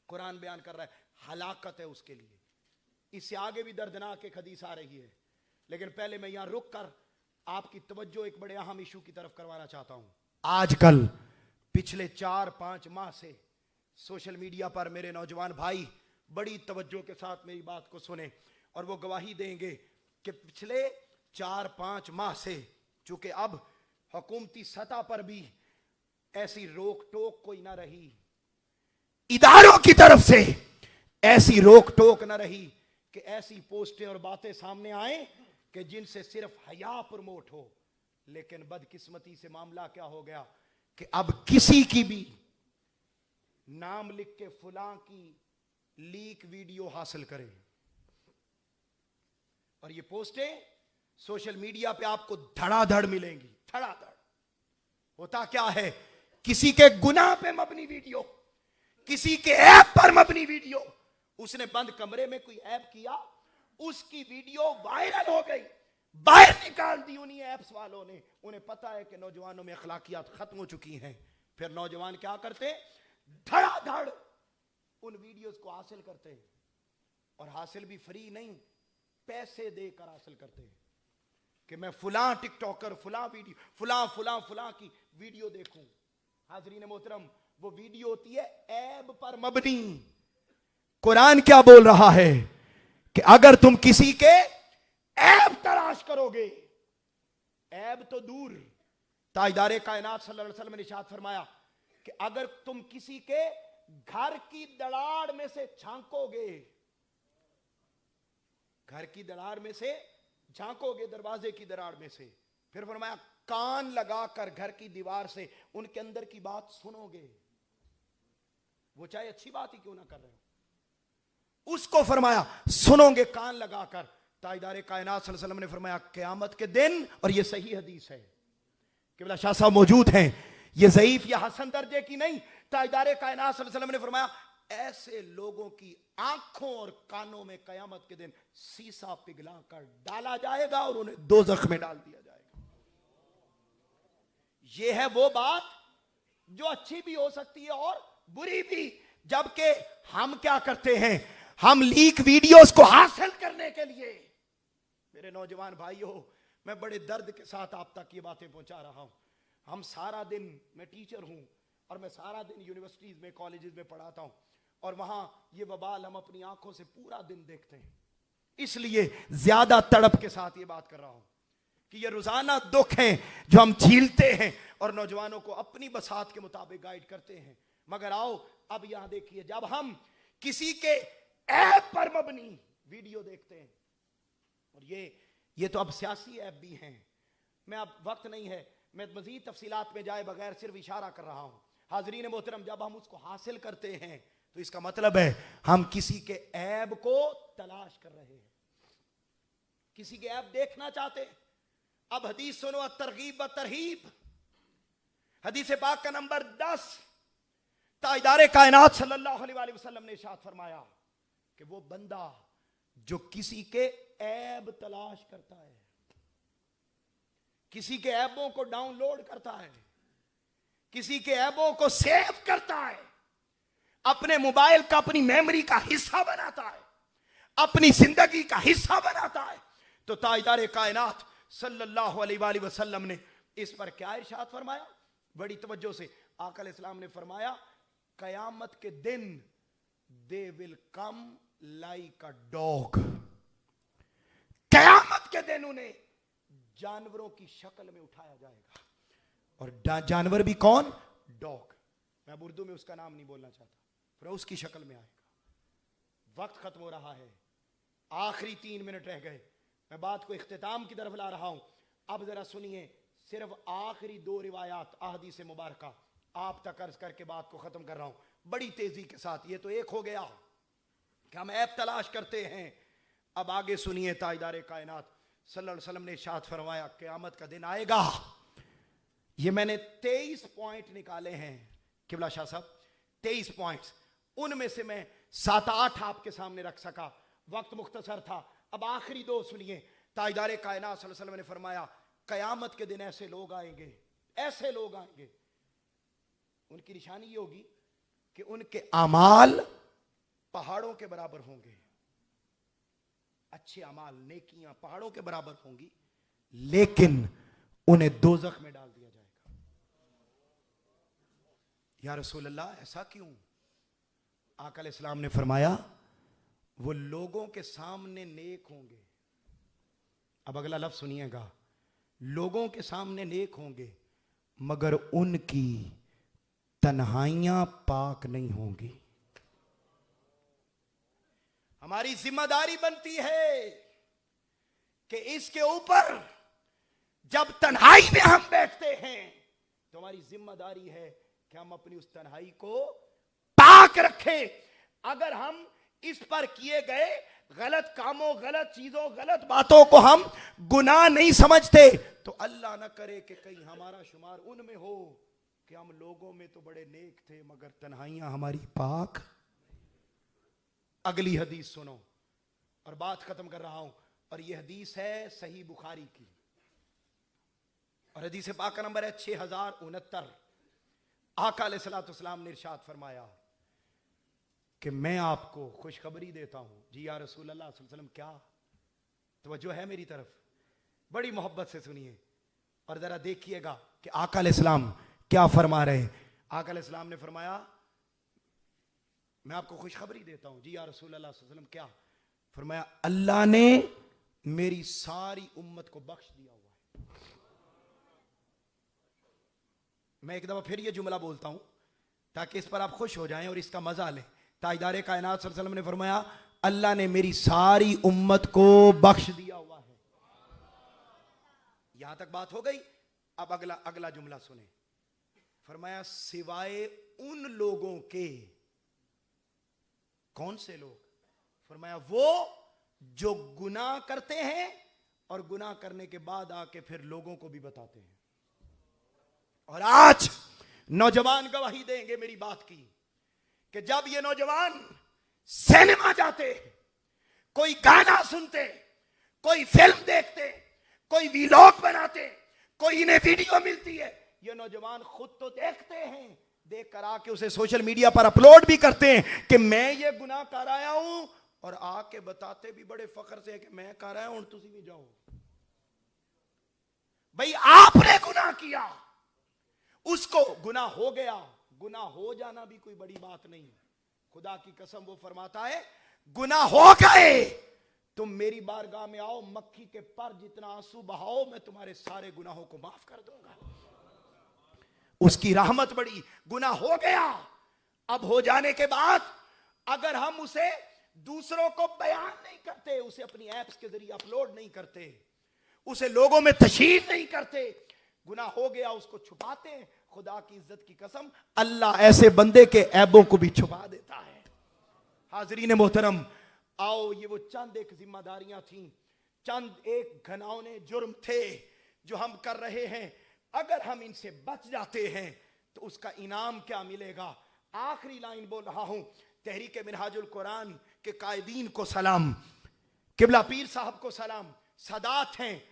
कुरान बयान कर रहा है हलाकत है उसके लिए। इससे आगे भी दर्दनाक एक हदीस आ रही है, लेकिन पहले मैं यहां रुक कर आपकी तवज्जो एक बड़े अहम इशू की तरफ करवाना चाहता हूं। आजकल पिछले 4-5 माह से सोशल मीडिया पर मेरे नौजवान भाई बड़ी तवज्जो के साथ मेरी बात को सुने और वो गवाही देंगे कि पिछले 4-5 माह से, चूंकि अब हुकूमती सतह पर भी ऐसी रोक टोक कोई ना रही, इदारों की तरफ से ऐसी रोक टोक ना रही कि ऐसी पोस्टें और बातें सामने आए कि जिनसे सिर्फ हया प्रमोट हो, लेकिन बदकिस्मती से मामला क्या हो गया कि अब किसी की भी नाम लिख के फुलां की लीक वीडियो हासिल करें और ये पोस्टें सोशल मीडिया पे आपको धड़ाधड़ मिलेंगी, धड़ाधड़। होता क्या है, किसी के गुनाह पे मबनी वीडियो, किसी के ऐप पर मबनी वीडियो, उसने बंद कमरे में कोई ऐप किया, उसकी वीडियो वायरल हो गई, बाहर निकाल दी उन्हीं ऐप्स वालों ने। उन्हें पता है कि नौजवानों में अखलाकियात खत्म हो चुकी हैं, फिर नौजवान क्या करते, धड़ाधड़ उन वीडियोस को हासिल करते हैं, और हासिल भी फ्री नहीं, पैसे देकर हासिल करते हैं कि मैं फुला टिकटॉकर, फुला वीडियो, फुला की वीडियो देखूं। हाजरीन मोहतरम, वो वीडियो होती है ऐब पर मबनी। कुरान क्या बोल रहा है कि अगर तुम किसी के ऐब तलाश करोगे, ऐब तो दूर, ताजदारे कायनात सल्लल्लाहु अलैहि वसल्लम ने इरशाद फरमाया कि अगर तुम किसी के घर की दरार में से झांकोगे, घर की दरार में से झांकोगे, दरवाजे की दरार में से, फिर फरमाया कान लगाकर घर की दीवार से उनके अंदर की बात सुनोगे, वो चाहे अच्छी बात ही क्यों ना कर रहे हो, उसको फरमाया सुनोगे कान लगाकर। ताजदारे कायनात सल्लल्लाहु अलैहि वसल्लम ने फरमाया क़यामत के दिन, और ये सही हदीस है, क़िबला शाह साहब मौजूद हैं, ये ज़ईफ या हसन दर्जे की नहीं, ताजदारे कायनात सल्लल्लाहु अलैहि वसल्लम ने फरमाया ऐसे लोगों की आंखों और कानों में क़यामत के दिन सीसा पिघला कर डाला जाएगा और उन्हें दोज़ख में डाल दिया जाएगा। ये है वो बात जो अच्छी भी हो सकती है और बुरी भी, जबकि हम क्या करते हैं, हम लीक वीडियोस को हासिल करने के लिए, मेरे नौजवान भाइयों, मैं बड़े दर्द के साथ आप तक ये बातें पहुंचा रहा हूं। हम सारा दिन, मैं टीचर हूं और मैं सारा दिन यूनिवर्सिटीज में, कॉलेजेस में पढ़ाता हूं, और वहां ये वबाल हम अपनी आंखों से पूरा दिन देखते हैं। इसलिए ज्यादा तड़प के साथ ये बात कर रहा हूं कि ये रोजाना दुख हैं जो हम झीलते हैं और नौजवानों को अपनी बसात के मुताबिक गाइड करते हैं। मगर आओ अब यहां देखिए, जब हम किसी के ऐप पर मबनी वीडियो देखते हैं, और ये तो अब सियासी ऐप भी हैं, मैं अब वक्त नहीं है, मैं मजीद तफसीलात में जाए बगैर सिर्फ इशारा कर रहा हूं। हाजरीन मोहतरम, जब हम उसको हासिल करते हैं तो इसका मतलब है हम किसी के ऐब को तलाश कर रहे हैं, किसी के ऐब देखना चाहते हैं। अब हदीस सुनो, तरगीब व तरहीब, हदीस पाक का नंबर 10, ताजदारे कायनात सल्लल्लाहु अलैहि वसल्लम ने इरशाद फरमाया कि वो बंदा जो किसी के ऐब तलाश करता है, किसी के ऐबों को डाउनलोड करता है, किसी के ऐबों को सेव करता है, अपने मोबाइल का, अपनी मेमोरी का हिस्सा बनाता है, अपनी जिंदगी का हिस्सा बनाता है, तो ताजदारे कायनात सल्लल्लाहु अलैहि वसल्लम ने इस पर क्या इरशाद फरमाया, बड़ी तवज्जो से। आका अलैहिस्सलाम ने फरमाया कयामत के दिन they will come like a dog, कयामत के दिन उन्हें जानवरों की शक्ल में उठाया जाएगा। और जानवर भी कौन? डॉग। मैं उर्दू में उसका नाम नहीं बोलना चाहता, फिर उसकी शक्ल में आएगा। वक्त खत्म हो रहा है, आखिरी 3 मिनट रह गए, मैं बात को इख्तिताम की तरफ ला रहा हूं। अब जरा सुनिए, सिर्फ आखिरी 2 रिवायात अहदीस मुबारका आप तक अर्ज करके बात को खत्म कर रहा हूं बड़ी तेजी के साथ। ये तो एक हो गया कि हम ऐप तलाश करते हैं, अब आगे सुनिए। ताजदारे कायनात सल्लल्लाहु अलैहि वसल्लम ने इरशाद फरमाया क़यामत का दिन आएगा। ये मैंने 23 पॉइंट निकाले हैं क़िबला शाह साहब, 23 पॉइंट्स, उनमें से मैं 7-8 आपके सामने रख सका, वक्त मुख्तसर था। अब आखिरी 2 सुनिए। ताजदारे कायनात सल्लल्लाहु अलैहि वसल्लम ने फरमाया क़यामत के दिन ऐसे लोग आएंगे, ऐसे लोग आएंगे, उनकी निशानी ये होगी कि उनके अमाल पहाड़ों के बराबर होंगे, अच्छे अमाल, नेकियां पहाड़ों के बराबर होंगी, लेकिन उन्हें दोज़ख में डाल दिया जाएगा। या रसूल अल्लाह, ऐसा क्यों? आका अलैहिस्सलाम ने फरमाया वो लोगों के सामने नेक होंगे। अब अगला लफ्ज सुनिएगा, लोगों के सामने नेक होंगे मगर उनकी तन्हाइयां पाक नहीं होंगी। हमारी जिम्मेदारी बनती है कि इसके ऊपर जब तन्हाई में हम बैठते हैं तो हमारी जिम्मेदारी है कि हम अपनी उस तन्हाई को पाक रखें। अगर हम इस पर किए गए गलत कामों, गलत चीजों, गलत बातों को हम गुनाह नहीं समझते तो अल्लाह ना करे कि कहीं हमारा शुमार उनमें हो कि हम लोगों में तो बड़े नेक थे मगर तन्हाइयां हमारी पाक। अगली हदीस सुनो और बात खत्म कर रहा हूं, और यह हदीस है सही बुखारी की, और हदीस पाक का नंबर है 6069। आका अलैहिस्सलाम ने इरशाद फरमाया कि मैं आपको खुशखबरी देता हूं। जी या रसूल अल्लाह सल्लल्लाहु अलैहि वसल्लम, क्या? तवज्जो है मेरी तरफ, बड़ी मोहब्बत से सुनिए और जरा देखिएगा कि आका अलैहिस्सलाम क्या फरमा रहे हैं। आका अलैहिस्सलाम ने फरमाया मैं आपको खुशखबरी देता हूं। जी या रसूल अल्लाह सल्लल्लाहु अलैहि वसल्लम, क्या? फरमाया अल्लाह ने मेरी सारी उम्मत को बख्श दिया हुआ है। मैं एक दफा फिर ये जुमला बोलता हूं ताकि इस पर आप खुश हो जाएं और इसका मजा लें। ताजदार कायनात सल्लल्लाहु अलैहि वसल्लम ने फरमाया, अल्लाह ने मेरी सारी उम्मत को बख्श दिया हुआ है। यहां तक बात हो गई। अब अगला अगला जुमला सुने। फरमाया, सिवाय उन लोगों के। कौन से लोग? फरमाया, वो जो गुनाह करते हैं और गुनाह करने के बाद आके फिर लोगों को भी बताते हैं। और आज नौजवान गवाही देंगे मेरी बात की कि जब ये नौजवान सिनेमा जाते, कोई गाना सुनते, कोई फिल्म देखते, कोई वीलॉग बनाते, कोई इन्हें वीडियो मिलती है, ये नौजवान खुद तो देखते हैं, देख कर आके उसे सोशल मीडिया पर अपलोड भी करते हैं कि मैं ये गुनाह कर आया हूं, और आके बताते भी बड़े फख्र से कि मैं कर आया हूं, तुसी भी जाओ। भाई आपने गुनाह किया, उसको गुनाह हो गया, गुनाह हो जाना भी कोई बड़ी बात नहीं। खुदा की कसम वो फरमाता है, गुनाह हो गए तुम मेरी बारगाह में आओ, मक्खी के पर जितना आंसू बहाओ, मैं तुम्हारे सारे गुनाहों को माफ कर दूंगा। उसकी रहमत बड़ी। गुनाह हो गया, अब हो जाने के बाद अगर हम उसे दूसरों को बयान नहीं करते, उसे अपनी ऐप्स के जरिए अपलोड नहीं करते, उसे लोगों में तशहीर नहीं करते, गुनाह हो गया उसको छुपाते हैं, खुदा की इज्जत की कसम अल्लाह ऐसे बंदे के ऐबों को भी छुपा देता है। हाजरीन मोहतरम, आओ, ये वो चंद एक जिम्मेदारियां थीं, चंद एक घनाउने जुर्म थे जो हम कर रहे हैं। अगर हम इनसे बच जाते हैं तो उसका इनाम क्या मिलेगा? आखिरी लाइन बोल रहा हूं। तहरीक मिनहाजुल कुरान के कायदीन को सलाम, किबला पीर साहब को सलाम। सादात हैं,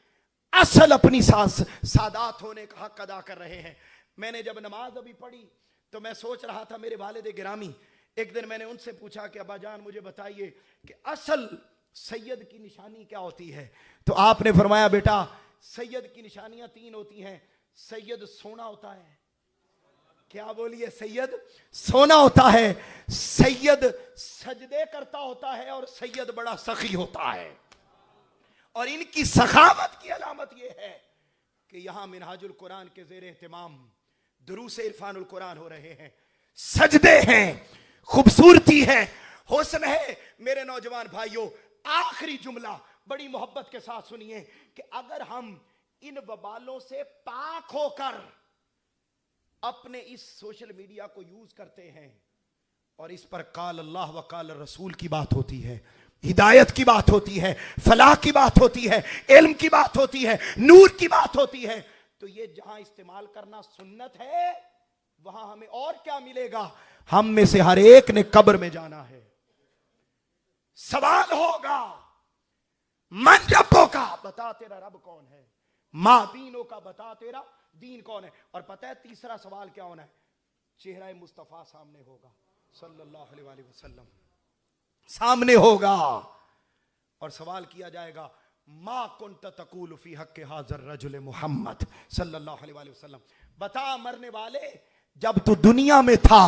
असल अपनी सादात होने का हक अदा कर रहे हैं। मैंने जब नमाज अभी पढ़ी तो मैं सोच रहा था, मेरे वालिद गिरामी, एक दिन मैंने उनसे पूछा कि अब्बा जान मुझे बताइए कि असल सैयद की निशानी क्या होती है? तो आपने फरमाया, बेटा सैयद की निशानियां 3 होती हैं। सैयद सोना होता है। क्या बोलिए? सैयद सोना होता है, सैयद सजदे करता होता है, और सैयद बड़ा सखी होता है। और इनकी सखावत की अलामत यह है कि यहां मिनहाजुल कुरान के जेर एहतमाम दुरूस इरफानुल कुरान हो रहे हैं, सजदे हैं, खूबसूरती है, हुस्न है। मेरे नौजवान भाइयों, आखिरी जुमला बड़ी मोहब्बत के साथ सुनिए कि अगर हम इन वबालों से पाक होकर अपने इस सोशल मीडिया को यूज करते हैं, और इस पर काल अल्लाह व काल रसूल की बात होती है, हिदायत की बात होती है, फलाह की बात होती है, इल्म की बात होती है, नूर की बात होती है, तो ये जहां इस्तेमाल करना सुन्नत है, वहां हमें और क्या मिलेगा? हम में से हर एक ने कब्र में जाना है। सवाल होगा, मन रब्बों का, बता तेरा रब कौन है? मां दीनों का, बता तेरा दीन कौन है? और पता है तीसरा सवाल क्या होना है? चेहरा मुस्तफा सामने होगा, सल्लल्लाहु अलैहि वसल्लम सामने होगा, और सवाल किया जाएगा, मा कुंत तकूल फी हक़्क़ि हाज़र रजुल मुहम्मद सल्लल्लाहु अलैहि वसल्लम, बता मरने वाले, जब तू दुनिया में था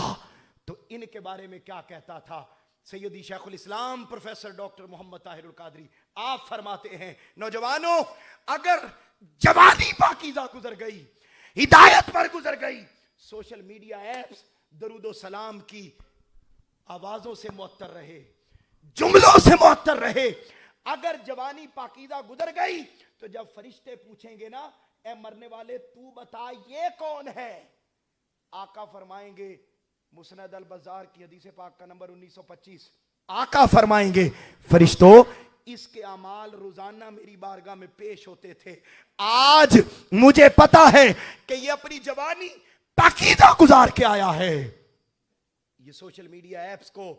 तो इनके बारे में क्या कहता था? सैयदी शेखुल इस्लाम प्रोफेसर डॉक्टर मोहम्मद ताहिरुल कादरी आप फरमाते हैं, नौजवानों, अगर जवानी पाकीज़ा गुजर गई, हिदायत पर गुजर गई, सोशल मीडिया एप्स दरूदो सलाम की आवाजों से मुअत्तर रहे, जुमलों से मुअत्तर रहे, अगर जवानी पाकीज़ा गुजर गई, तो जब फरिश्ते पूछेंगे ना, ए मरने वाले तू बता ये कौन है, आका फरमाएंगे, मुस्नद अल बज़ार की हदीस पाक का नंबर 1925, आका फरमाएंगे, फरिश्तों इसके अमाल रोजाना मेरी बारगाह में पेश होते थे, आज मुझे पता है कि ये अपनी जवानी पाकीज़ा गुजार के आया है। ये सोशल मीडिया एप्स को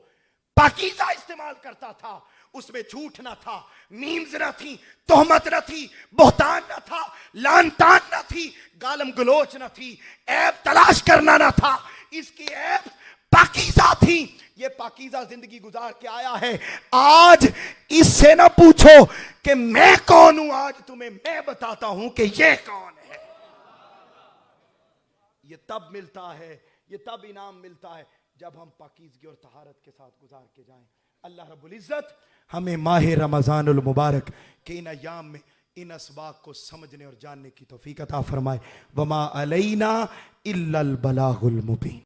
पाकीज़ा इस्तेमाल करता था, उसमें झूठ ना था, मीम्स ना थी, तोहमत न थी, बोहतान न था, लान तान न थी, गालम गलोच न थी, ऐब तलाश करना न था, इसकी ऐब पाकीज़ा थी। ये पाकीज़ा जिंदगी गुजार के आया है। आज इससे ना पूछो कि मैं कौन हूं, आज तुम्हें मैं बताता हूं कि ये कौन है। ये तब मिलता है, ये तब इनाम मिलता है जब हम पाकीज़गी और तहारत के साथ गुजार के जाएं। अल्लाह रब्बुल इज़्ज़त हमें माह रमज़ानुल मुबारक के इन अय्याम में इन असबाक को समझने और जानने की तौफीक अता फरमाए। वमा अलैना इल्लल बलागुल मुबीन।